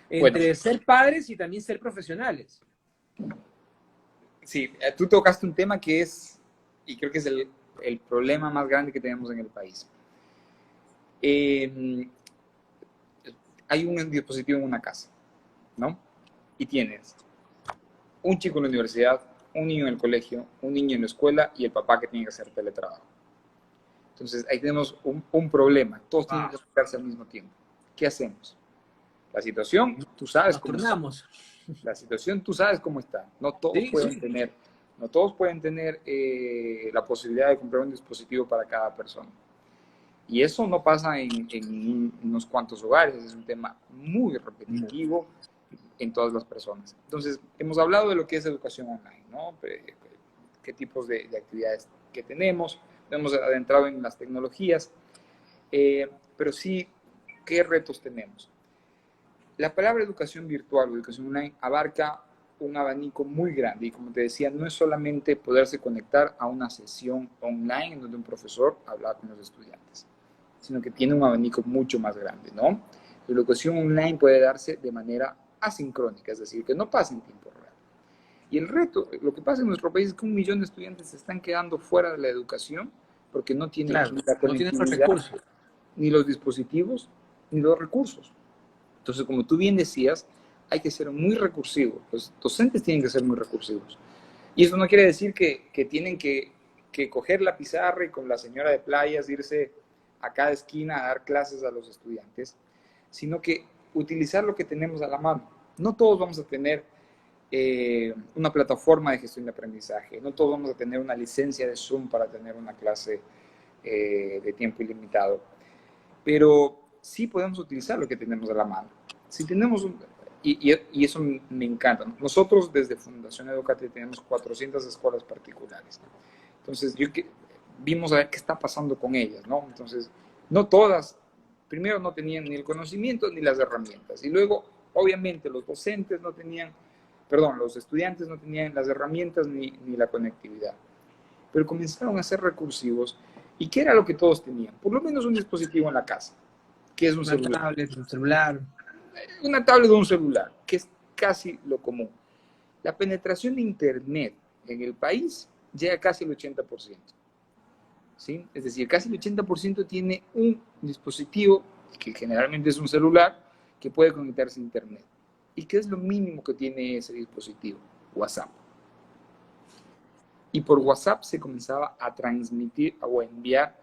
Bueno, entre ser padres y también ser profesionales. sí, tú tocaste un tema que es, y creo que es el problema más grande que tenemos en el país. Hay un dispositivo en una casa, ¿no? Y tienes un chico en la universidad, un niño en el colegio, un niño en la escuela y el papá que tiene que hacer teletrabajo. Entonces ahí tenemos un problema. Todos tienen que aplicarse al mismo tiempo. ¿Qué hacemos? La situación, tú sabes Nos cómo turnamos. está. La situación, tú sabes cómo está. No todos Sí, pueden sí. tener, no todos pueden tener la posibilidad de comprar un dispositivo para cada persona. Y eso no pasa en unos cuantos hogares, es un tema muy repetitivo en todas las personas. Entonces, hemos hablado de lo que es educación online, ¿no? Qué tipos de actividades que tenemos, hemos adentrado en las tecnologías, pero sí, ¿qué retos tenemos? La palabra educación virtual o educación online abarca un abanico muy grande y como te decía, no es solamente poderse conectar a una sesión online en donde un profesor habla con los estudiantes, sino que tiene un abanico mucho más grande, ¿no? La educación online puede darse de manera asincrónica, es decir, que no pasa en tiempo real. Y el reto, lo que pasa en nuestro país es que 1 millón de estudiantes se están quedando fuera de la educación porque no tienen Claro, ni la no tienen los conectividad, recursos. ni los dispositivos, ni los recursos. Entonces, como tú bien decías, hay que ser muy recursivos. Los docentes tienen que ser muy recursivos. Y eso no quiere decir que tienen que coger la pizarra y con la señora de playas irse a cada esquina a dar clases a los estudiantes, sino que utilizar lo que tenemos a la mano. No todos vamos a tener una plataforma de gestión de aprendizaje, no todos vamos a tener una licencia de Zoom para tener una clase de tiempo ilimitado, pero sí podemos utilizar lo que tenemos a la mano. Si tenemos y eso me encanta. Nosotros desde Fundación Educativa tenemos 400 escuelas particulares. Entonces, vimos a ver qué está pasando con ellas, ¿no? Entonces, no todas, primero no tenían ni el conocimiento ni las herramientas. Y luego, obviamente, los docentes no tenían, perdón, los estudiantes no tenían las herramientas ni la conectividad. Pero comenzaron a ser recursivos. ¿Y qué era lo que todos tenían? Por lo menos un dispositivo en la casa, que es un celular. Una tablet, un celular. Una tablet o un celular, que es casi lo común. La penetración de Internet en el país llega casi al 80%. ¿Sí? Es decir, casi el 80% tiene un dispositivo, que generalmente es un celular, que puede conectarse a Internet. ¿Y qué es lo mínimo que tiene ese dispositivo? WhatsApp. Y por WhatsApp se comenzaba a transmitir o a enviar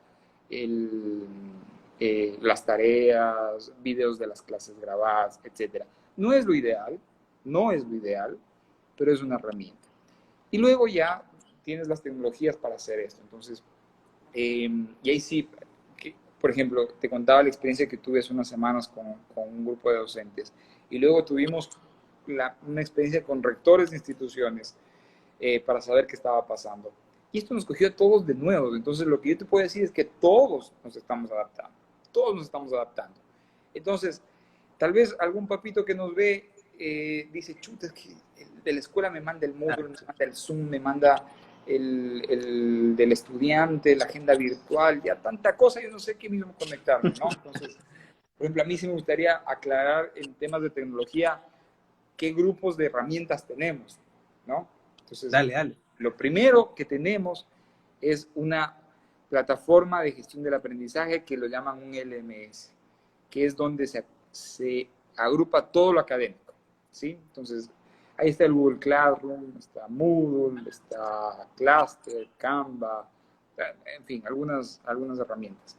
las tareas, videos de las clases grabadas, etc. No es lo ideal, no es lo ideal, pero es una herramienta. Y luego ya tienes las tecnologías para hacer esto. Entonces, y ahí sí, por ejemplo, te contaba la experiencia que tuve hace unas semanas con un grupo de docentes. Y luego tuvimos una experiencia con rectores de instituciones para saber qué estaba pasando. Y esto nos cogió a todos de nuevo. Entonces, lo que yo te puedo decir es que todos nos estamos adaptando. Todos nos estamos adaptando. Entonces, tal vez algún papito que nos ve dice, chuta, es que el de la escuela me manda el Moodle, me manda el Zoom, me manda el del estudiante, la agenda virtual, ya tanta cosa, yo no sé qué mismo conectarme, ¿no? Entonces, por ejemplo, a mí sí me gustaría aclarar en temas de tecnología qué grupos de herramientas tenemos, ¿no? Entonces, Dale. lo primero que tenemos es una plataforma de gestión del aprendizaje que lo llaman un LMS, que es donde se agrupa todo lo académico, ¿sí? Entonces, ahí está el Google Classroom, está Moodle, está Cluster, Canva, en fin, algunas herramientas.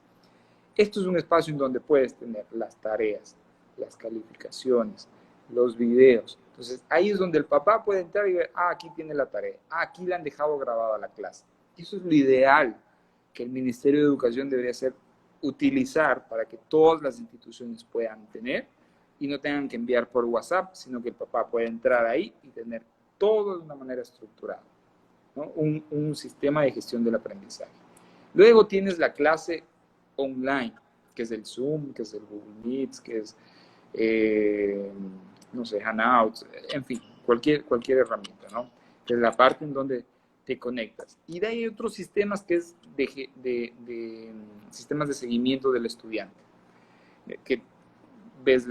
Esto es un espacio en donde puedes tener las tareas, las calificaciones, los videos. Entonces, ahí es donde el papá puede entrar y ver, aquí tiene la tarea, aquí le han dejado grabada la clase. Eso es lo ideal que el Ministerio de Educación debería hacer, utilizar para que todas las instituciones puedan tener y no tengan que enviar por WhatsApp, sino que el papá pueda entrar ahí y tener todo de una manera estructurada, ¿no? Un sistema de gestión del aprendizaje. Luego tienes la clase online, que es el Zoom, que es el Google Meets, que es, no sé, Hangouts, en fin, cualquier herramienta, ¿no? Que es la parte en donde te conectas. Y de ahí hay otros sistemas que es de sistemas de seguimiento del estudiante, que ves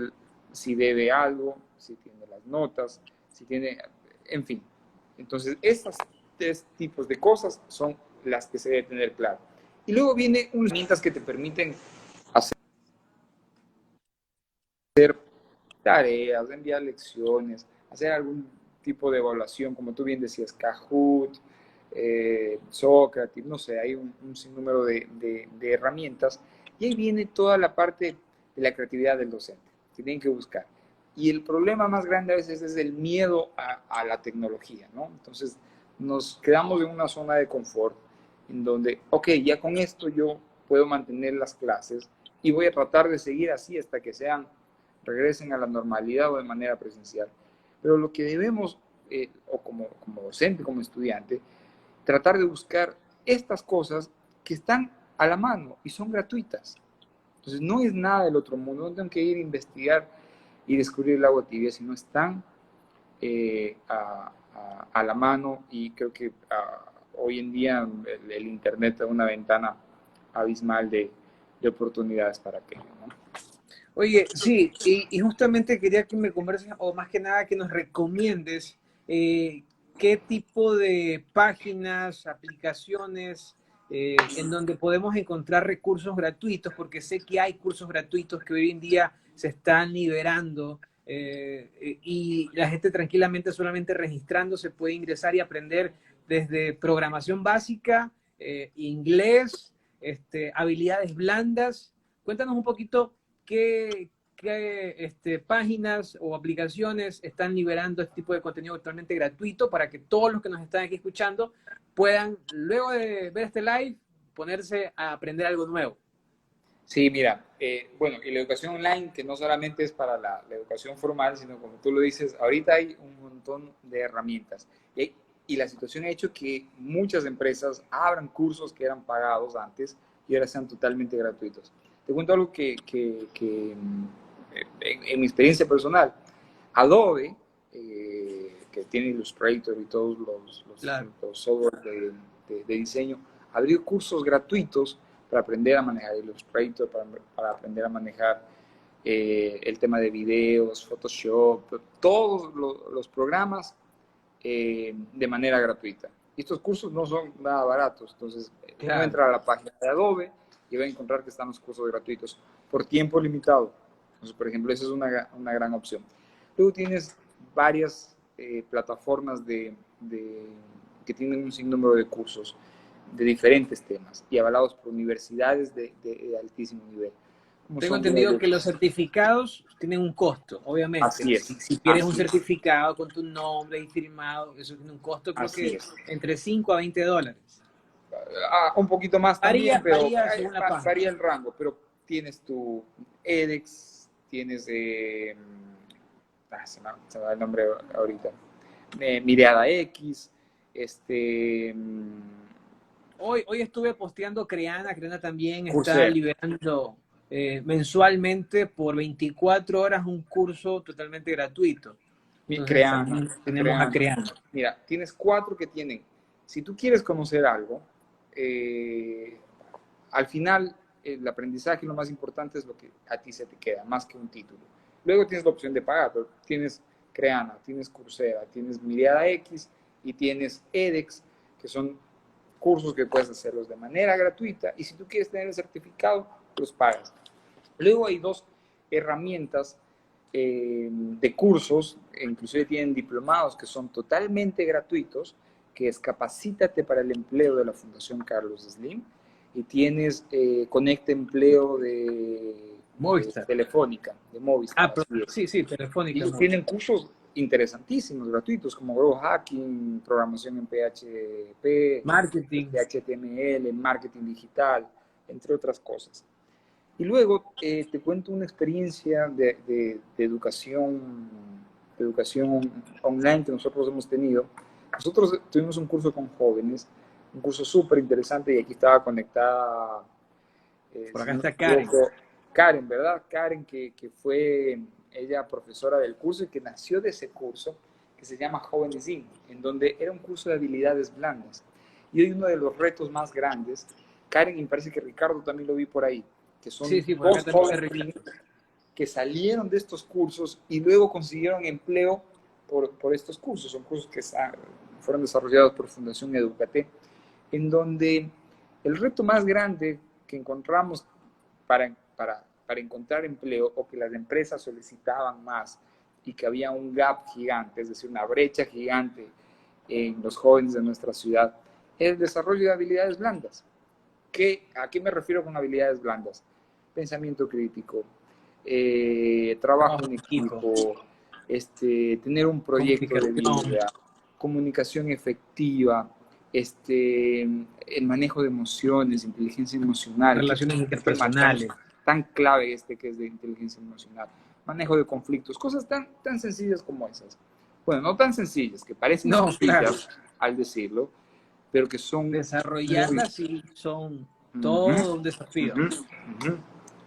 si debe algo, si tiene las notas, si tiene, en fin. Entonces, estos tres tipos de cosas son las que se debe tener claro. Y luego viene unas herramientas que te permiten hacer tareas, enviar lecciones, hacer algún tipo de evaluación, como tú bien decías, Kahoot, Socrative, no sé, hay un sinnúmero de herramientas. Y ahí viene toda la parte de la creatividad del docente, que tienen que buscar. Y el problema más grande a veces es el miedo a la tecnología, ¿no? Entonces nos quedamos en una zona de confort en donde, ok, ya con esto yo puedo mantener las clases y voy a tratar de seguir así hasta que regresen a la normalidad o de manera presencial. Pero lo que debemos, o como docente, como estudiante, tratar de buscar estas cosas que están a la mano y son gratuitas. Entonces no es nada del otro mundo, no tengo que ir a investigar y descubrir el agua tibia, sino están a la mano y creo que hoy en día el Internet es una ventana abismal de oportunidades para aquello, ¿no? Oye, sí, y justamente quería que me converses, o más que nada que nos recomiendes qué tipo de páginas, aplicaciones en donde podemos encontrar recursos gratuitos, porque sé que hay cursos gratuitos que hoy en día se están liberando y la gente tranquilamente solamente registrándose puede ingresar y aprender desde programación básica, inglés, habilidades blandas. Cuéntanos un poquito qué páginas o aplicaciones están liberando este tipo de contenido totalmente gratuito para que todos los que nos están aquí escuchando puedan, luego de ver este live, ponerse a aprender algo nuevo. Sí, mira, bueno, y la educación online, que no solamente es para la educación formal, sino como tú lo dices, ahorita hay un montón de herramientas. Y la situación ha hecho que muchas empresas abran cursos que eran pagados antes y ahora sean totalmente gratuitos. Te cuento algo en mi experiencia personal, Adobe, que tiene Illustrator y todos Claro. los software de diseño, abrió cursos gratuitos para aprender a manejar Illustrator, para aprender a manejar el tema de videos, Photoshop, todos los programas de manera gratuita. Y estos cursos no son nada baratos, entonces uno Claro. entra a la página de Adobe y va a encontrar que están los cursos gratuitos por tiempo limitado. Entonces, por ejemplo, esa es una gran opción. Luego tienes varias plataformas que tienen un sinnúmero de cursos de diferentes temas y avalados por universidades de altísimo nivel. Como Tengo son entendido que los certificados tienen un costo, obviamente. así es, Si quieres un así es, certificado con tu nombre y firmado, eso tiene un costo, creo así que es. entre 5 a $20. Un poquito más también, pero Varía según la página. varía el rango, pero tienes tu edX, tienes, se me va el nombre ahorita, Mirada X, este, Hoy estuve posteando Creana. Creana también está Coursera. liberando mensualmente por 24 horas un curso totalmente gratuito. Entonces Creana, también tenemos a Creana. Creana. Mira, tienes 4 que tienen. Si tú quieres conocer algo, eh, al final el aprendizaje lo más importante es lo que a ti se te queda, más que un título. Luego tienes la opción de pagar, pero tienes Creana, tienes Coursera, tienes Mirada X y tienes edX, que son cursos que puedes hacerlos de manera gratuita y si tú quieres tener el certificado, los pagas. Luego hay 2 herramientas de cursos, inclusive tienen diplomados que son totalmente gratuitos, que es Capacítate para el Empleo de la Fundación Carlos Slim y tienes Conecta Empleo de Movistar. Telefónica, de Movistar, así es. Sí, sí, Telefónica. Y tienen cursos interesantísimos, gratuitos, como Growth Hacking, programación en PHP, Marketing. HTML, marketing digital, entre otras cosas. Y luego te cuento una experiencia de educación online que nosotros hemos tenido. Nosotros tuvimos un curso con jóvenes, un curso súper interesante y aquí estaba conectada, Por si acá no me está Karen. equivoco, Karen, ¿verdad? Karen, que fue ella profesora del curso y que nació de ese curso, que se llama Jóvenes In, en donde era un curso de habilidades blandas. Y hoy uno de los retos más grandes, Karen, y me parece que Ricardo también lo vi por ahí, que Sí, son sí, por acá 2 también está jóvenes Ricardo. que salieron de estos cursos y luego consiguieron empleo por estos cursos. Son cursos que fueron desarrollados por Fundación Educate, en donde el reto más grande que encontramos para encontrar empleo o que las empresas solicitaban más y que había un gap gigante, es decir, una brecha gigante en los jóvenes de nuestra ciudad, es el desarrollo de habilidades blandas. ¿A qué me refiero con habilidades blandas? Pensamiento crítico, trabajo Trabajo en en equipo, equipo, tener un proyecto de comunicación, vida, comunicación efectiva, el manejo de emociones, inteligencia emocional, que es relaciones un tema interpersonales. tan clave que es de inteligencia emocional, manejo de conflictos, cosas tan sencillas como esas. Bueno, no tan sencillas, que parecen No, claro. sencillas al decirlo, pero que son muy... Desarrollarlas sí son Ujú, todo un desafío. ujú, ujú.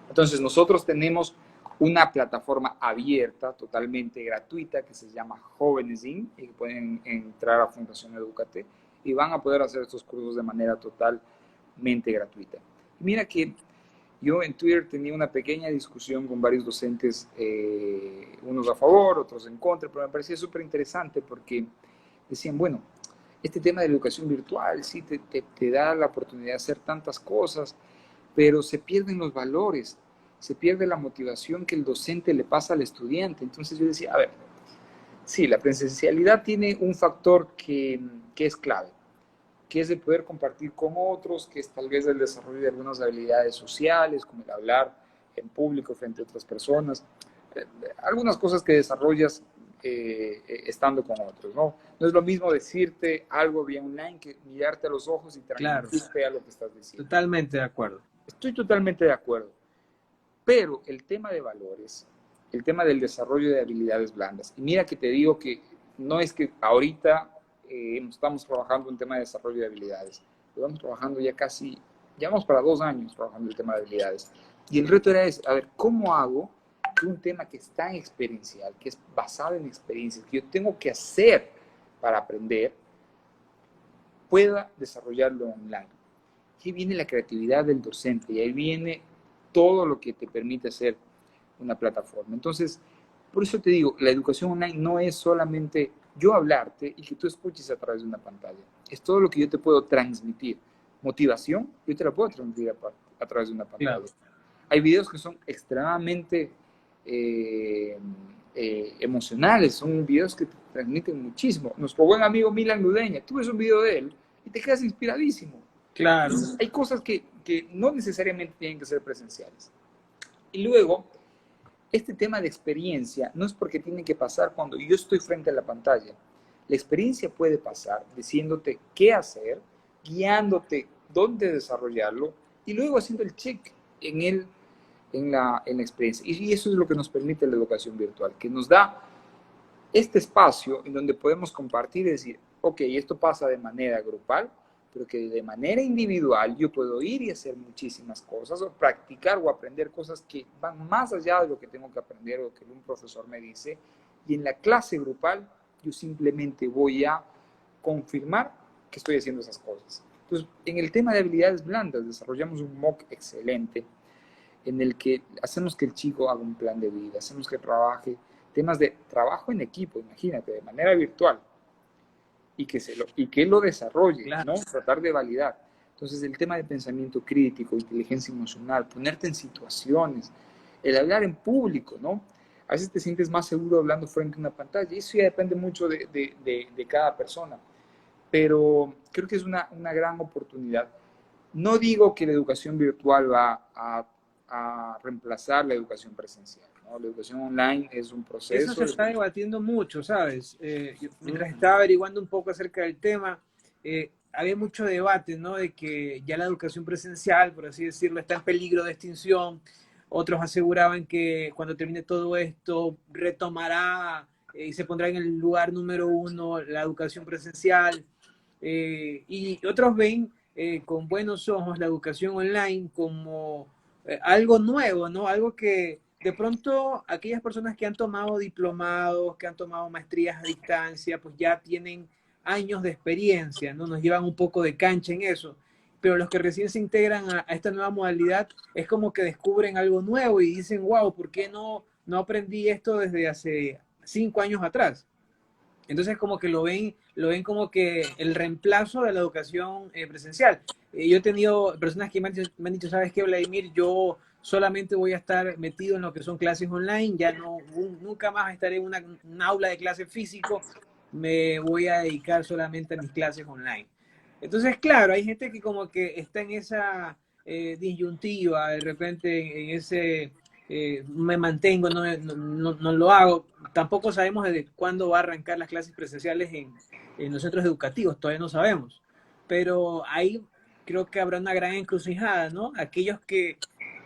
Entonces, nosotros tenemos una plataforma abierta, totalmente gratuita, que se llama Jóvenes In, y pueden entrar a Fundación Educate y van a poder hacer estos cursos de manera totalmente gratuita. Y mira que yo en Twitter tenía una pequeña discusión con varios docentes, unos a favor, otros en contra, pero me parecía súper interesante porque decían, bueno, este tema de la educación virtual sí te da la oportunidad de hacer tantas cosas, pero se pierden los valores. se pierde la motivación que el docente le pasa al estudiante. Entonces yo decía, a ver, sí, la presencialidad tiene un factor que es clave, que es de poder compartir con otros, que es tal vez el desarrollo de algunas habilidades sociales, como el hablar en público frente a otras personas, algunas cosas que desarrollas estando con otros, ¿no? No es lo mismo decirte algo vía online que mirarte a los ojos y Claro, transmitirte a lo que estás diciendo. totalmente de acuerdo. Estoy totalmente de acuerdo, pero el tema de valores, el tema del desarrollo de habilidades blandas, y mira que te digo que no es que ahorita estamos trabajando en tema de desarrollo de habilidades, estamos trabajando ya casi, ya vamos para 2 años trabajando el tema de habilidades, y el reto era ese, a ver, ¿cómo hago que un tema que es tan experiencial, que es basado en experiencias, que yo tengo que hacer para aprender, pueda desarrollarlo online? Aquí viene la creatividad del docente y ahí viene todo lo que te permite hacer una plataforma. Entonces, por eso te digo, la educación online no es solamente yo hablarte y que tú escuches a través de una pantalla. Es todo lo que yo te puedo transmitir. Motivación, yo te la puedo transmitir a través de una pantalla. Claro. Hay videos que son extremadamente emocionales, son videos que te transmiten muchísimo. Nuestro buen amigo Milan Ludeña, tú ves un video de él y te quedas inspiradísimo. Claro. Hay cosas que no necesariamente tienen que ser presenciales. Y luego, este tema de experiencia no es porque tiene que pasar cuando yo estoy frente a la pantalla. La experiencia puede pasar diciéndote qué hacer, guiándote dónde desarrollarlo y luego haciendo el check en la experiencia. Y eso es lo que nos permite la educación virtual, que nos da este espacio en donde podemos compartir y decir, ok, esto pasa de manera grupal, pero que de manera individual yo puedo ir y hacer muchísimas cosas o practicar o aprender cosas que van más allá de lo que tengo que aprender o que un profesor me dice. Y en la clase grupal yo simplemente voy a confirmar que estoy haciendo esas cosas. Entonces, en el tema de habilidades blandas, desarrollamos un MOOC excelente en el que hacemos que el chico haga un plan de vida, hacemos que trabaje temas de trabajo en equipo, imagínate, de manera virtual, y que lo desarrolle, Claro. ¿no? Tratar de validar. Entonces, el tema de pensamiento crítico, inteligencia emocional, ponerte en situaciones, el hablar en público, ¿no? A veces te sientes más seguro hablando frente a una pantalla, y eso ya depende mucho de cada persona, pero creo que es una gran oportunidad. No digo que la educación virtual va a reemplazar la educación presencial, ¿no? La educación online es un Eso proceso. se está debatiendo mucho, ¿sabes? Mientras estaba averiguando un poco acerca del tema, había mucho debate, ¿no? De que ya la educación presencial, por así decirlo, está en peligro de extinción. Otros aseguraban que cuando termine todo esto retomará y se pondrá en el lugar número uno la educación presencial. Y otros ven con buenos ojos la educación online como algo nuevo, ¿no? Algo que de pronto aquellas personas que han tomado diplomados, que han tomado maestrías a distancia, pues ya tienen años de experiencia, ¿no? Nos llevan un poco de cancha en eso. Pero los que recién se integran a esta nueva modalidad es como que descubren algo nuevo y dicen, wow, ¿por qué no aprendí esto desde hace 5 años atrás? Entonces como que lo ven como que el reemplazo de la educación presencial. Yo he tenido personas que me han dicho, ¿sabes qué, Vladimir? Yo solamente voy a estar metido en lo que son clases online, ya no, nunca más estaré en una aula de clase físico, me voy a dedicar solamente a mis clases online. Entonces, claro, hay gente que como que está en esa disyuntiva, de repente en ese me mantengo, no lo hago. Tampoco sabemos desde cuándo va a arrancar las clases presenciales en los centros educativos, todavía no sabemos. Pero ahí creo que habrá una gran encrucijada, ¿no? Aquellos que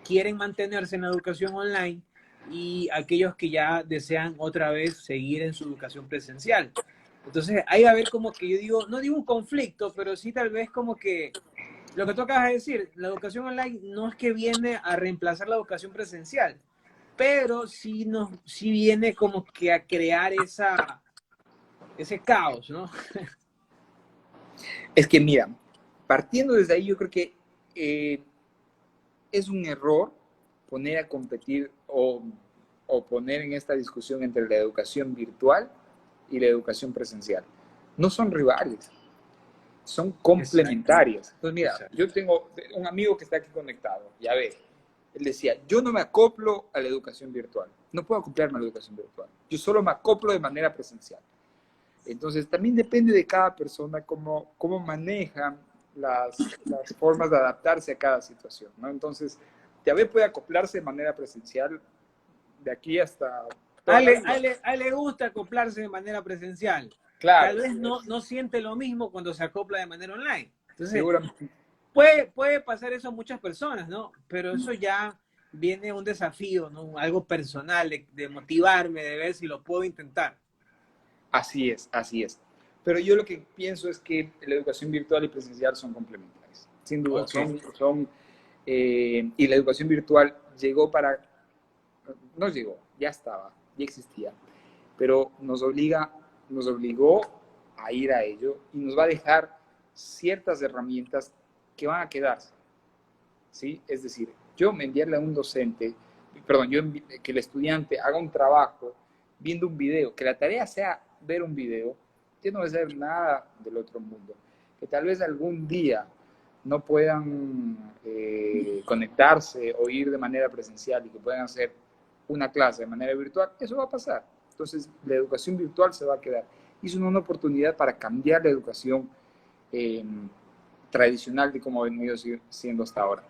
quieren mantenerse en la educación online y aquellos que ya desean otra vez seguir en su educación presencial. Entonces, ahí va a haber como que yo digo, no digo un conflicto, pero sí tal vez como que lo que tú acabas de decir, la educación online no es que viene a reemplazar la educación presencial, pero sí viene como que a crear ese caos, ¿no? Es que mira, partiendo desde ahí, yo creo que es un error poner a competir o poner en esta discusión entre la educación virtual y la educación presencial. No son rivales, son complementarias. Entonces, mira, Exacto. yo tengo un amigo que está aquí conectado, ya ves, Él decía, yo no me acoplo a la educación virtual, no puedo acoplarme a la educación virtual, yo solo me acoplo de manera presencial. Entonces, también depende de cada persona cómo manejan las formas de adaptarse a cada situación, ¿no? Entonces, Yahvé puede acoplarse de manera presencial de aquí hasta toda la vida. A él le gusta acoplarse de manera presencial. Claro, Tal vez no siente lo mismo cuando se acopla de manera online. Entonces, seguramente. puede pasar eso a muchas personas, ¿no? Pero eso ya viene un desafío, ¿no? Algo personal, de motivarme, de ver si lo puedo intentar. Así es, así es. Pero yo lo que pienso es que la educación virtual y presencial son complementarias. Sin duda, Ok. y la educación virtual llegó para, no llegó, ya estaba, ya existía, pero nos obligó a ir a ello y nos va a dejar ciertas herramientas que van a quedarse, ¿sí? Es decir, yo me enviarle a un docente, perdón, que el estudiante haga un trabajo viendo un video, que la tarea sea ver un video, yo no voy a hacer nada del otro mundo. Que tal vez algún día no puedan conectarse o ir de manera presencial y que puedan hacer una clase de manera virtual, eso va a pasar. Entonces, la educación virtual se va a quedar. Y es una oportunidad para cambiar la educación eh, tradicional de cómo ha venido siendo hasta ahora.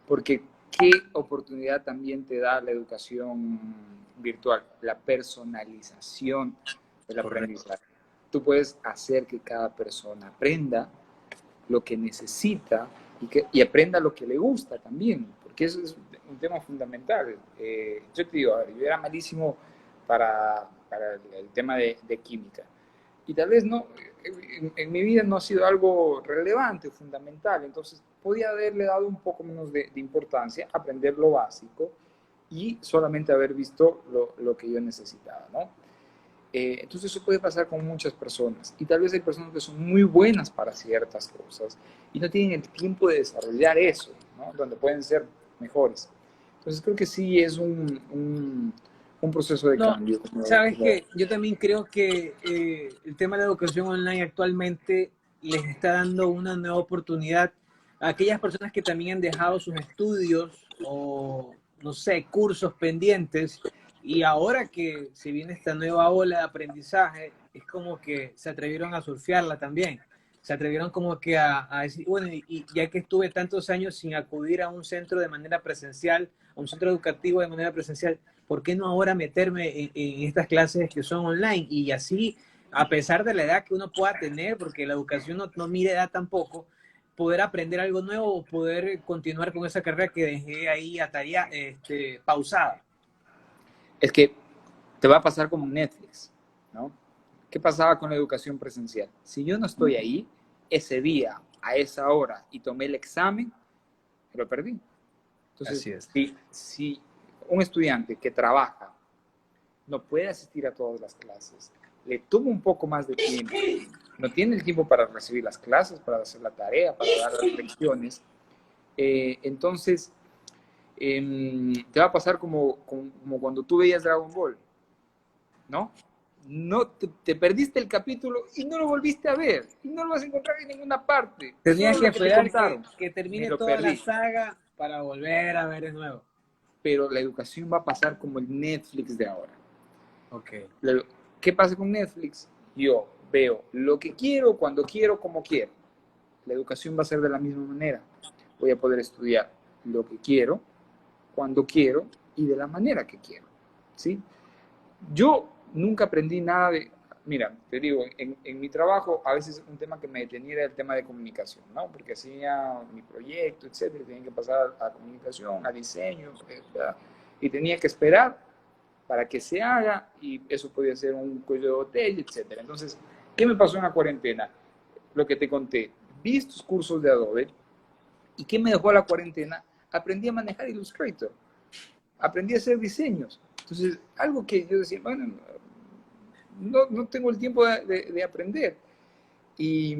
Porque qué oportunidad también te da la educación virtual, la personalización del Correcto. aprendizaje. Tú puedes hacer que cada persona aprenda lo que necesita y aprenda lo que le gusta también, porque eso es un tema fundamental. Yo te digo, a ver, yo era malísimo para el tema de química y tal vez no, en mi vida no ha sido algo relevante, fundamental, entonces podía haberle dado un poco menos de importancia, aprender lo básico y solamente haber visto lo que yo necesitaba, ¿no? Entonces eso puede pasar con muchas personas y tal vez hay personas que son muy buenas para ciertas cosas y no tienen el tiempo de desarrollar eso, ¿no? Donde pueden ser mejores. Entonces creo que sí es un proceso de No, cambio. sabes que yo también creo que el tema de la educación online actualmente les está dando una nueva oportunidad a aquellas personas que también han dejado sus estudios o, no sé, cursos pendientes y ahora que se viene esta nueva ola de aprendizaje, es como que se atrevieron a surfearla también. Se atrevieron como que a decir, bueno, y ya que estuve tantos años sin acudir a un centro de manera presencial, a un centro educativo de manera presencial, ¿por qué no ahora meterme en estas clases que son online? Y así, a pesar de la edad que uno pueda tener, porque la educación no mide edad tampoco, poder aprender algo nuevo o poder continuar con esa carrera que dejé ahí pausada. Es que te va a pasar como Netflix, ¿no? ¿Qué pasaba con la educación presencial? Si yo no estoy ahí, ese día, a esa hora, y tomé el examen, lo perdí. Entonces, Así es. si un estudiante que trabaja no puede asistir a todas las clases, le toma un poco más de tiempo, no tiene el tiempo para recibir las clases, para hacer la tarea, para dar las lecciones, entonces te va a pasar como cuando tú veías Dragon Ball, ¿no? No te perdiste el capítulo y no lo volviste a ver y no lo vas a encontrar en ninguna parte, Tenías solo que lo que te esperar contaron. que Me termine lo toda la perdí. saga para volver a ver de nuevo. Pero la educación va a pasar como el Netflix de ahora. Ok. ¿Qué pasa con Netflix? Yo veo lo que quiero, cuando quiero, como quiero. La educación va a ser de la misma manera. Voy a poder estudiar lo que quiero, cuando quiero y de la manera que quiero. ¿Sí? Yo nunca aprendí nada de... Mira, te digo, en mi trabajo a veces un tema que me detenía era el tema de comunicación, ¿no? Porque hacía mi proyecto, etcétera, tenía que pasar a comunicación, a diseño, y tenía que esperar para que se haga y eso podía ser un cuello de botella, etcétera. Entonces, ¿qué me pasó en la cuarentena? Lo que te conté, vi estos cursos de Adobe y ¿qué me dejó la cuarentena? Aprendí a manejar Illustrator, aprendí a hacer diseños. Entonces, algo que yo decía, bueno, no tengo el tiempo de aprender. Y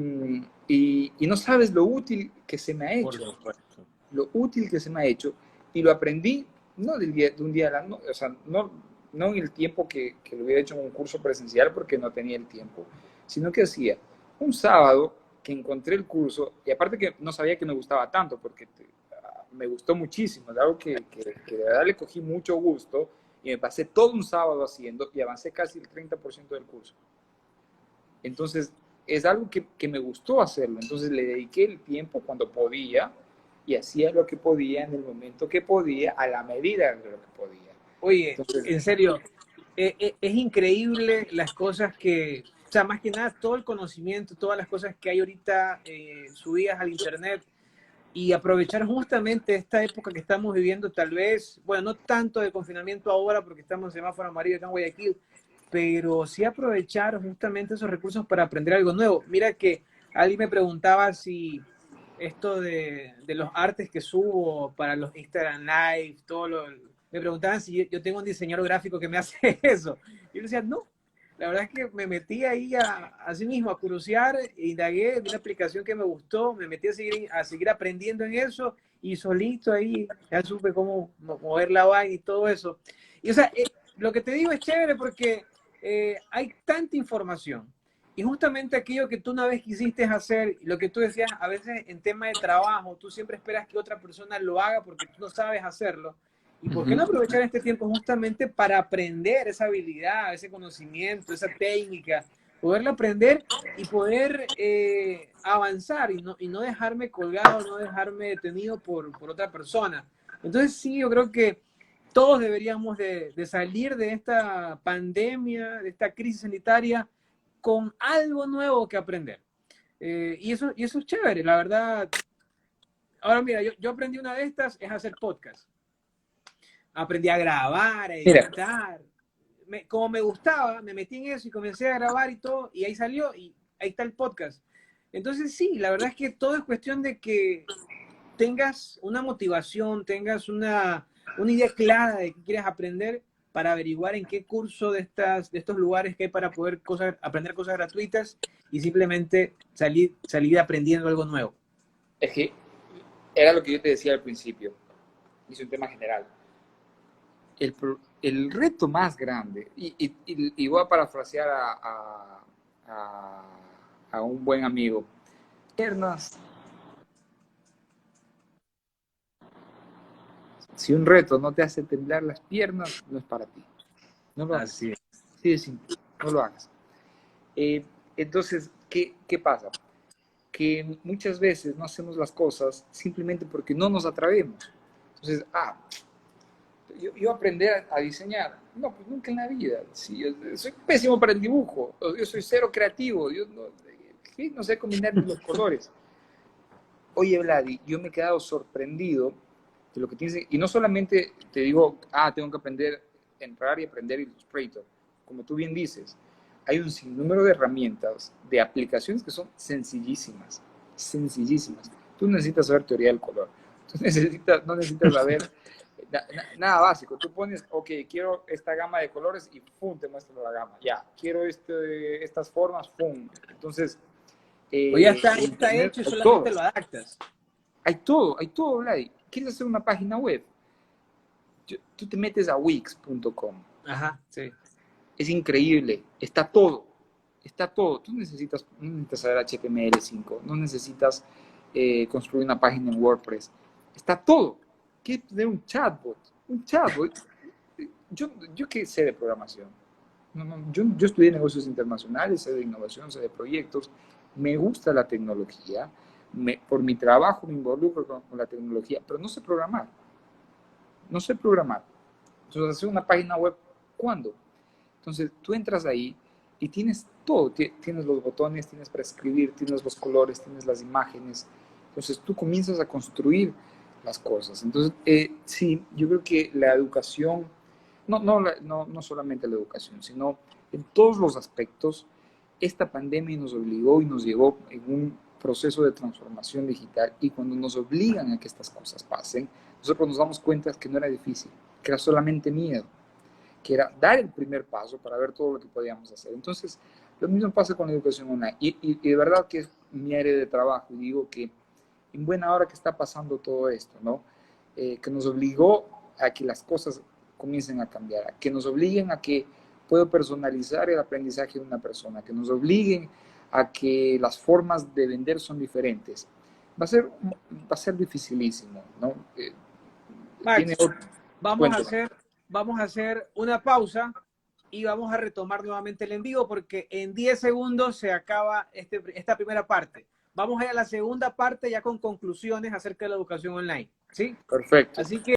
no sabes lo útil que se me ha Por hecho, supuesto. lo útil que se me ha hecho, y lo aprendí no de un día a la noche, o sea, no en el tiempo que lo hubiera hecho en un curso presencial porque no tenía el tiempo, sino que hacía un sábado que encontré el curso, y aparte que no sabía que me gustaba tanto, porque me gustó muchísimo, es algo que de verdad le cogí mucho gusto y me pasé todo un sábado haciendo y avancé casi el 30% del curso. Entonces, es algo que me gustó hacerlo. Entonces, le dediqué el tiempo cuando podía y hacía lo que podía en el momento que podía, a la medida de lo que podía. Oye, Entonces, en serio, es increíble las cosas que, o sea, más que nada, todo el conocimiento, todas las cosas que hay ahorita subidas al internet y aprovechar justamente esta época que estamos viviendo, tal vez, bueno, no tanto de confinamiento ahora porque estamos en semáforo amarillo acá en Guayaquil, pero sí aprovechar justamente esos recursos para aprender algo nuevo. Mira que alguien me preguntaba si esto de los artes que subo para los Instagram Live, me preguntaban si yo tengo un diseñador gráfico que me hace eso. Y yo decía, no, la verdad es que me metí ahí así mismo a curiosear, indagué de una aplicación que me gustó, me metí a seguir aprendiendo en eso y solito ahí ya supe cómo mover la vaina y todo eso. Y o sea, lo que te digo es chévere porque hay tanta información. Y justamente aquello que tú una vez quisiste hacer, lo que tú decías, a veces en tema de trabajo, tú siempre esperas que otra persona lo haga porque tú no sabes hacerlo. ¿Y por qué no aprovechar este tiempo justamente para aprender esa habilidad, ese conocimiento, esa técnica, poderla aprender y poder avanzar y no dejarme colgado, no dejarme detenido por otra persona? Entonces sí, yo creo que todos deberíamos de salir de esta pandemia, de esta crisis sanitaria, con algo nuevo que aprender. Y eso es chévere, la verdad. Ahora mira, yo aprendí una de estas, es hacer podcast. Aprendí a grabar, a mira, editar. Como me gustaba, me metí en eso y comencé a grabar y todo, y ahí salió, y ahí está el podcast. Entonces sí, la verdad es que todo es cuestión de que tengas una motivación, tengas una idea clara de qué quieres aprender para averiguar en qué curso de estos lugares que hay para poder aprender cosas gratuitas y simplemente salir aprendiendo algo nuevo. es que era lo que yo te decía al principio, y es un tema general. El reto más grande, y voy a parafrasear a, a un buen amigo, piernas. Si un reto no te hace temblar las piernas, no es para ti. No lo hagas. Así es. Sí, de simple. No lo hagas. Entonces, ¿qué pasa? Que muchas veces no hacemos las cosas simplemente porque no nos atrevemos. Entonces, yo aprender a diseñar. No, pues nunca en la vida. Sí, yo soy pésimo para el dibujo. Yo soy cero creativo. Yo no sé combinar los colores. Oye, Vladi, yo me he quedado sorprendido de lo que tienes. Y no solamente te digo, tengo que aprender a entrar y aprender Illustrator. Como tú bien dices, hay un sinnúmero de herramientas, de aplicaciones que son sencillísimas. Sencillísimas. Tú necesitas saber teoría del color. No necesitas saber nada básico. Tú pones, ok, quiero esta gama de colores y ¡pum! Te muestra la gama. Ya, quiero estas formas, ¡pum! Entonces, O ya está Internet hecho y hay solamente todo. lo adaptas. Hay todo, Vladi. ¿Quieres hacer una página web? Tú te metes a wix.com. Ajá, sí. Es increíble. Está todo. Está todo. Tú no necesitas saber HTML5. No necesitas construir una página en WordPress. Está todo. ¿Quieres tener un chatbot? Un chatbot. Yo qué sé de programación. Yo estudié negocios internacionales, sé de innovación, sé de proyectos. Me gusta la tecnología. Por mi trabajo me involucro con la tecnología, pero no sé programar. No sé programar. Entonces, hacer una página web, ¿cuándo? Entonces, tú entras ahí y tienes todo. Tienes los botones, tienes para escribir, tienes los colores, tienes las imágenes. Entonces, tú comienzas a construir las cosas. Entonces, sí, yo creo que la educación, no solamente la educación, sino en todos los aspectos, esta pandemia nos obligó y nos llevó en un proceso de transformación digital, y cuando nos obligan a que estas cosas pasen, nosotros nos damos cuenta que no era difícil, que era solamente miedo, que era dar el primer paso para ver todo lo que podíamos hacer. Entonces, lo mismo pasa con la educación online, y de verdad que es mi área de trabajo, y digo que en buena hora que está pasando todo esto, ¿no? Que nos obligó a que las cosas comiencen a cambiar, a que nos obliguen a que puedo personalizar el aprendizaje de una persona, que nos obliguen a que las formas de vender son diferentes. Va a ser dificilísimo, ¿no? Max, Tiene... Cuéntame. vamos a hacer una pausa y vamos a retomar nuevamente el envío porque en 10 segundos se acaba esta primera parte. Vamos a ir a la segunda parte ya con conclusiones acerca de la educación online, ¿sí? Perfecto. Así que